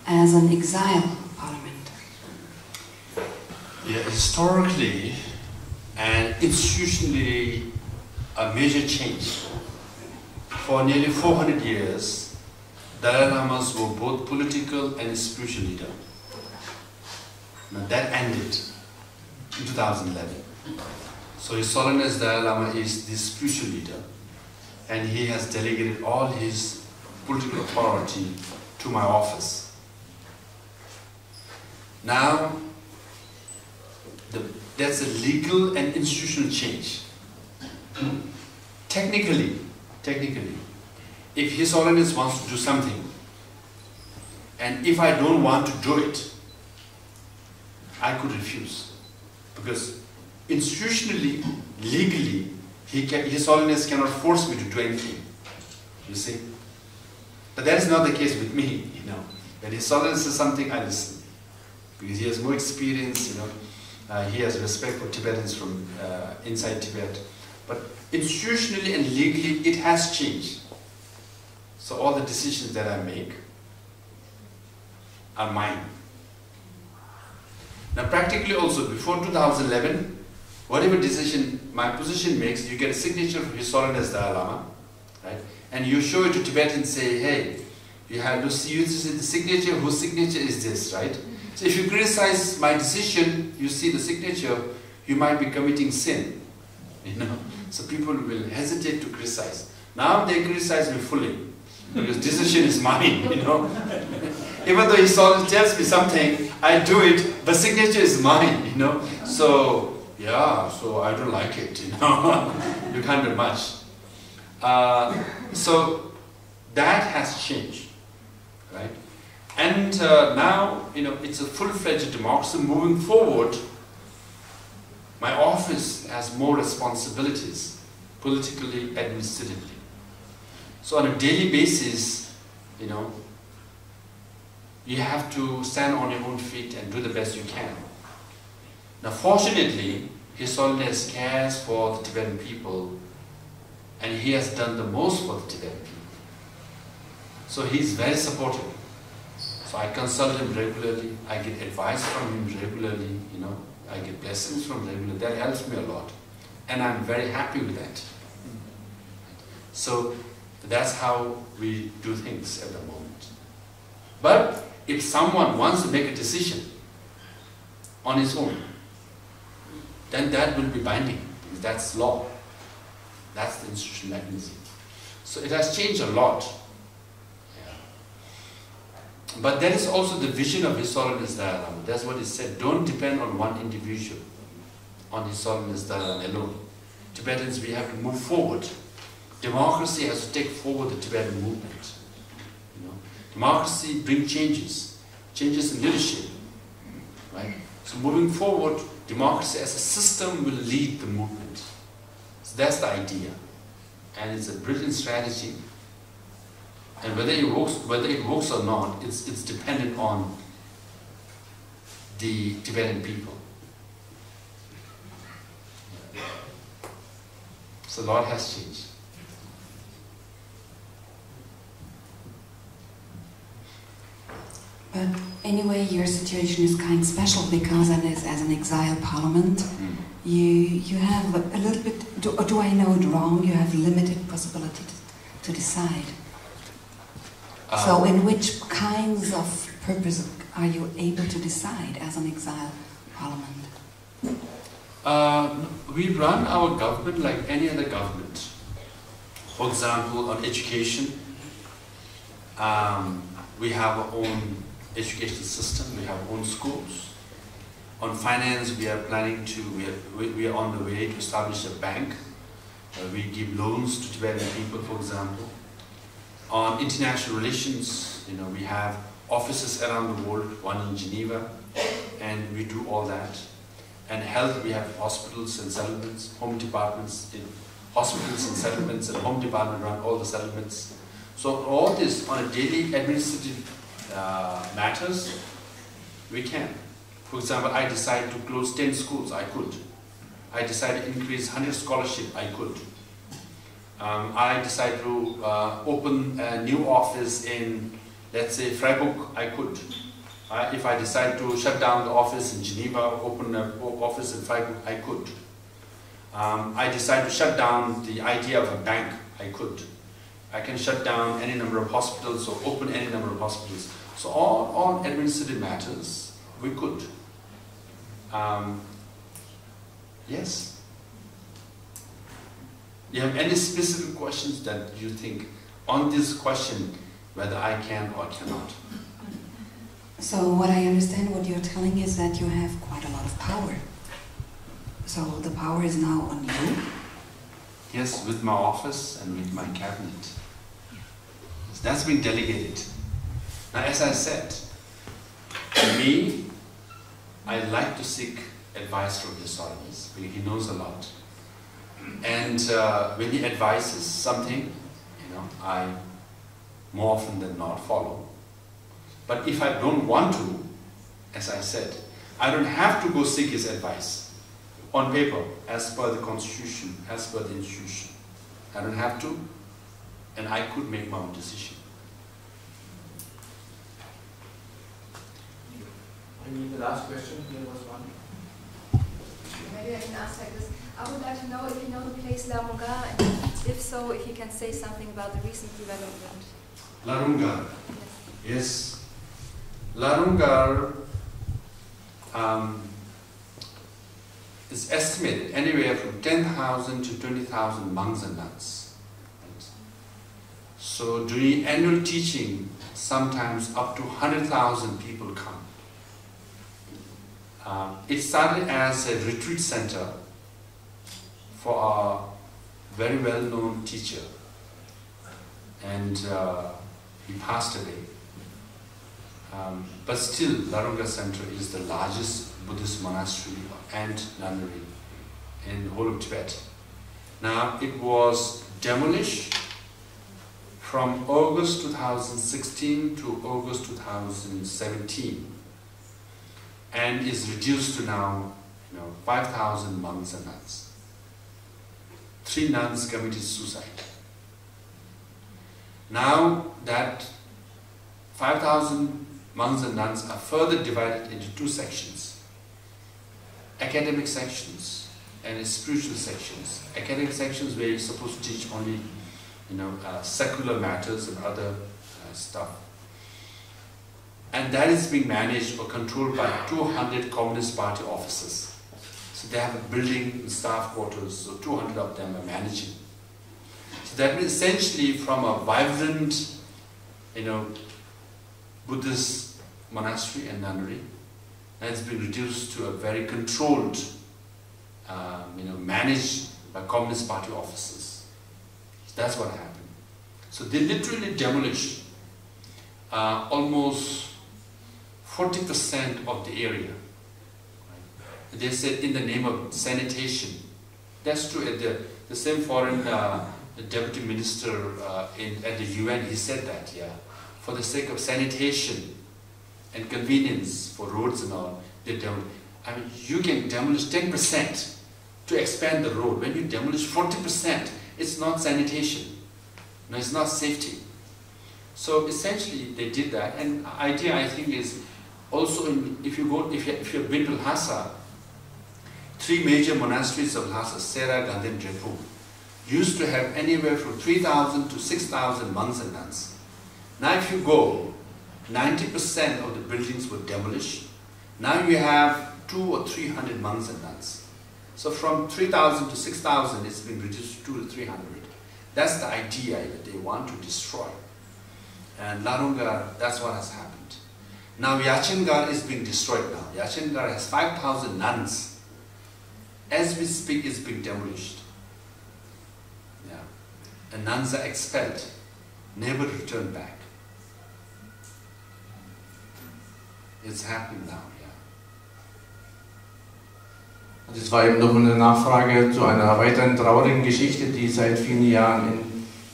as an exile parliament? Yeah, historically and institutionally, a major change. For nearly 400 years, Dalai Lamas were both political and spiritual leader. Now that ended in 2011. So His Holiness Dalai Lama is the spiritual leader, and he has delegated all his political authority to my office. Now, that's a legal and institutional change. Technically, if His Holiness wants to do something, and if I don't want to do it, I could refuse. Because institutionally, legally, His Holiness cannot force me to do anything. You see? But that is not the case with me, you know. When His Holiness says something, I listen. Because he has more experience, you know. He has respect for Tibetans from inside Tibet. But institutionally and legally, it has changed. So all the decisions that I make are mine. Now practically also, before 2011, whatever decision my position makes, you get a signature from His Holiness Dalai Lama, right? And you show it to Tibetans and say, hey, you have to see the signature, whose signature is this, right? So if you criticize my decision, you see the signature, you might be committing sin, you know. So people will hesitate to criticize. Now they criticize me fully, because decision is mine, you know. Even though His Holiness tells me something, I do it, but signature is mine, you know. So, yeah, so I don't like it, you know. You can't do much. So that has changed, right? And now, you know, it's a full-fledged democracy moving forward. My office has more responsibilities, politically, administratively. So on a daily basis, you know, you have to stand on your own feet and do the best you can. Now fortunately, His Holiness cares for the Tibetan people, and he has done the most for the Tibetan people. So he's very supportive. So I consult him regularly, I get advice from him regularly, you know, I get blessings from him regularly. That helps me a lot. And I'm very happy with that. So that's how we do things at the moment. But if someone wants to make a decision on his own, then that will be binding, because that's law. That's the institutional mechanism. So it has changed a lot. Yeah. But that is also the vision of His Holiness Dalai Lama. That's what he said. Don't depend on one individual, on His Holiness Dalai Lama alone. Tibetans, we have to move forward. Democracy has to take forward the Tibetan movement. You know? Democracy brings changes in leadership, right? right? So moving forward, democracy as a system will lead the movement. So that's the idea, and it's a brilliant strategy. And whether it works or not, it's dependent on the Tibetan people. So a lot has changed. But anyway, your situation is kind of special because as an exile parliament, you have a little bit, do I know it wrong, you have limited possibility to decide. So in which kinds of purpose are you able to decide as an exile parliament? We run our government like any other government. For example, on education, we have our own education system, we have our own schools. On finance, we are planning to, we are on the way to establish a bank. We give loans to Tibetan people, for example. On international relations, we have offices around the world, one in Geneva, and we do all that. And health, we have hospitals and settlements, home departments, in hospitals and settlements, and home department run all the settlements. So all this on a daily administrative matters, we can. For example, I decide to close 10 schools, I could. I decide to increase 100 scholarship, I could. I decide to open a new office in, let's say, Freiburg, I could. If I decide to shut down the office in Geneva, open an office in Freiburg, I could. I decide to shut down the idea of a bank, I could. I can shut down any number of hospitals or open any number of hospitals. So all administrative matters, we could. Yes? You have any specific questions that you think on this question, whether I can or cannot? So what I understand, what you're telling is that you have quite a lot of power. So the power is now on you? Yes, with my office and with my cabinet. That's been delegated. Now, as I said, for me, I like to seek advice from His Holiness. He knows a lot. And when he advises something, I more often than not follow. But if I don't want to, as I said, I don't have to go seek his advice on paper, as per the constitution, as per the institution. I don't have to, and I could make my own decision. Maybe the last question, here was one. Maybe I can ask like this. I would like to know if you know the place Larung Gar, and if so, if you can say something about the recent development. Larung Gar. Yes. Larung Gar is estimated anywhere from 10,000 to 20,000 monks and nuns. Right? So during annual teaching, sometimes up to 100,000 people come. It started as a retreat center for a very well-known teacher, and he passed away. But still, Larung Gar Center is the largest Buddhist monastery and nunnery in the whole of Tibet. Now, it was demolished from August 2016 to August 2017, and is reduced to now 5,000 monks and nuns. 3 nuns committed suicide. Now that 5,000 monks and nuns are further divided into 2 sections. Academic sections and spiritual sections. Academic sections where you're supposed to teach only secular matters and other stuff. And that is being managed or controlled by 200 Communist Party officers. So they have a building and staff quarters, so 200 of them are managing. So that means essentially from a vibrant, Buddhist monastery and nunnery, that has been reduced to a very controlled, managed by Communist Party officers. That's what happened. So they literally demolished almost 40% of the area they said in the name of sanitation. That's true. At the same foreign deputy minister at the UN, he said that, yeah. For the sake of sanitation and convenience for roads and all, they demolish. I mean, you can demolish 10% to expand the road. When you demolish 40%, it's not sanitation. No, it's not safety. So essentially, they did that. And the idea, I think, is also if you've been to Lhasa, 3 major monasteries of Lhasa, Sera, Ganden, Drepu, used to have anywhere from 3,000 to 6,000 monks and nuns. Now if you go, 90% of the buildings were demolished. Now you have 200 or 300 monks and nuns. So from 3,000 to 6,000, it's been reduced to 200 to 300. That's the idea that they want to destroy. And Larung Gar, that's what has happened. Now Yachin Gar is being destroyed now. Yachin Gar has 5,000 nuns. As we speak, it's being demolished. Yeah. And nuns are expelled, never return back. It's happening now, yeah. Das war eben noch eine Nachfrage zu einer weiteren traurigen Geschichte, die seit vielen Jahren in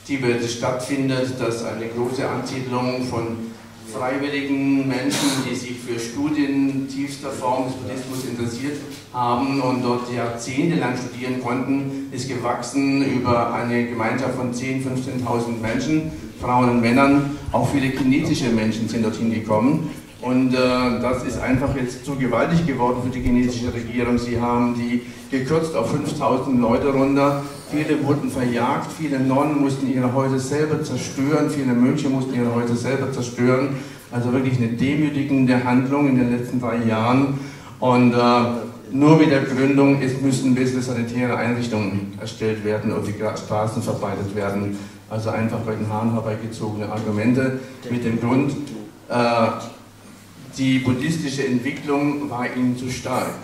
Tibet stattfindet, dass eine große Ansiedlung von freiwilligen Menschen, die sich für Studien tiefster Form des Buddhismus interessiert haben und dort jahrzehntelang studieren konnten, ist gewachsen über eine Gemeinschaft von 10.000, 15.000 Menschen, Frauen und Männern. Auch viele chinesische Menschen sind dorthin gekommen. Und das ist einfach jetzt zu gewaltig geworden für die chinesische Regierung. Sie haben die gekürzt auf 5.000 Leute runter. Viele wurden verjagt, viele Nonnen mussten ihre Häuser selber zerstören, viele Mönche mussten ihre Häuser selber zerstören. Also wirklich eine demütigende Handlung in den letzten 3 Jahren. Und nur mit der Gründung müssen bessere sanitäre Einrichtungen erstellt werden und die Straßen verbreitet werden. Also einfach bei den Haaren herbeigezogene Argumente mit dem Grund, die buddhistische Entwicklung war ihnen zu stark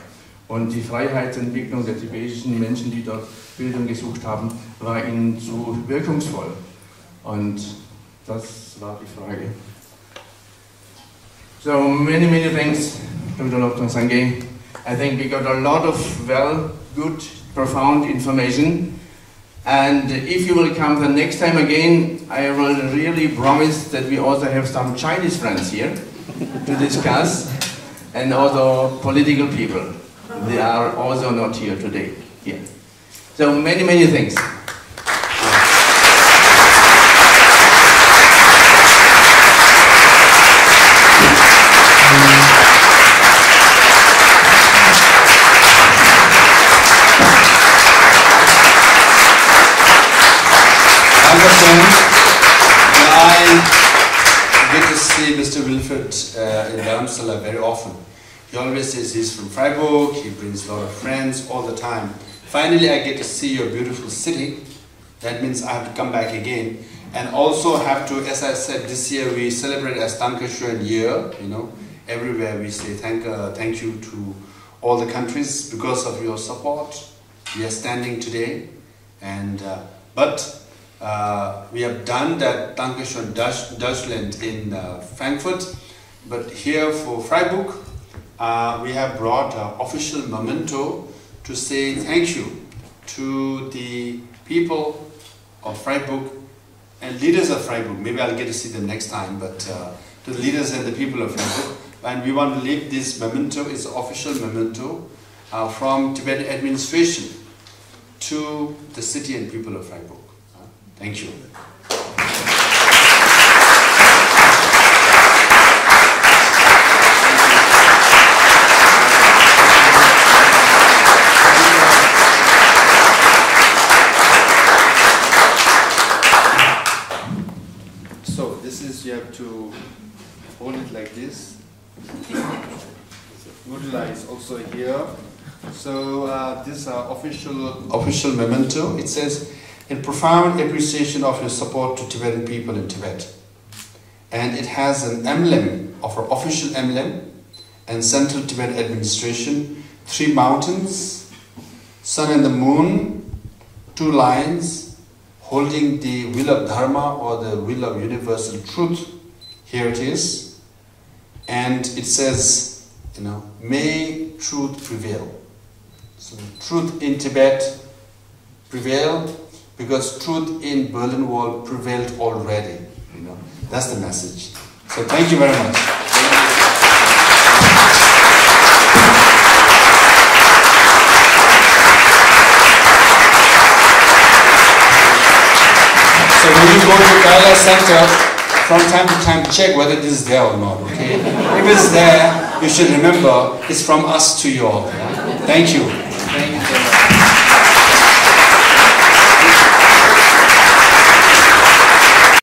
und die Freiheitsentwicklung der tibetischen Menschen, die dort Bildung gesucht haben, war ihnen zu wirkungsvoll. Und das war die Frage. So many thanks, Dr. Lobsang Sangay. I think we got a lot of good, profound information. And if you will come the next time again, I will really promise that we also have some Chinese friends here to discuss, and also political people. They are also not here today. Yeah. So many thanks. Mr. Wilfred in Darmstadt very often. He always says he's from Freiburg, he brings a lot of friends all the time. Finally, I get to see your beautiful city. That means I have to come back again. And also have to, as I said, this year we celebrate as Dankeschön year, you know. Everywhere we say thank you to all the countries because of your support. We are standing today. And, we have done that Dankeschön Deutschland in Frankfurt, but here for Freiburg, we have brought an official memento to say thank you to the people of Freiburg and leaders of Freiburg. Maybe I'll get to see them next time, but to the leaders and the people of Freiburg. And we want to leave this memento, it's an official memento from Tibetan Administration to the city and people of Freiburg. Thank you. So this is, you have to hold it like this. Mudra is also here. So this is our official memento. It says, in profound appreciation of your support to Tibetan people in Tibet. And it has an emblem of our official emblem and Central Tibetan Administration, 3 mountains, sun and the moon, 2 lions, holding the will of Dharma or the will of universal truth. Here it is. And it says, you know, may truth prevail. So truth in Tibet prevail because truth in Berlin Wall prevailed already. You know, that's the message. So thank you very much. So when you go to Kailash Center, from time to time check whether this is there or not, okay? If it's there, you should remember it's from us to you all. Yeah? Thank you.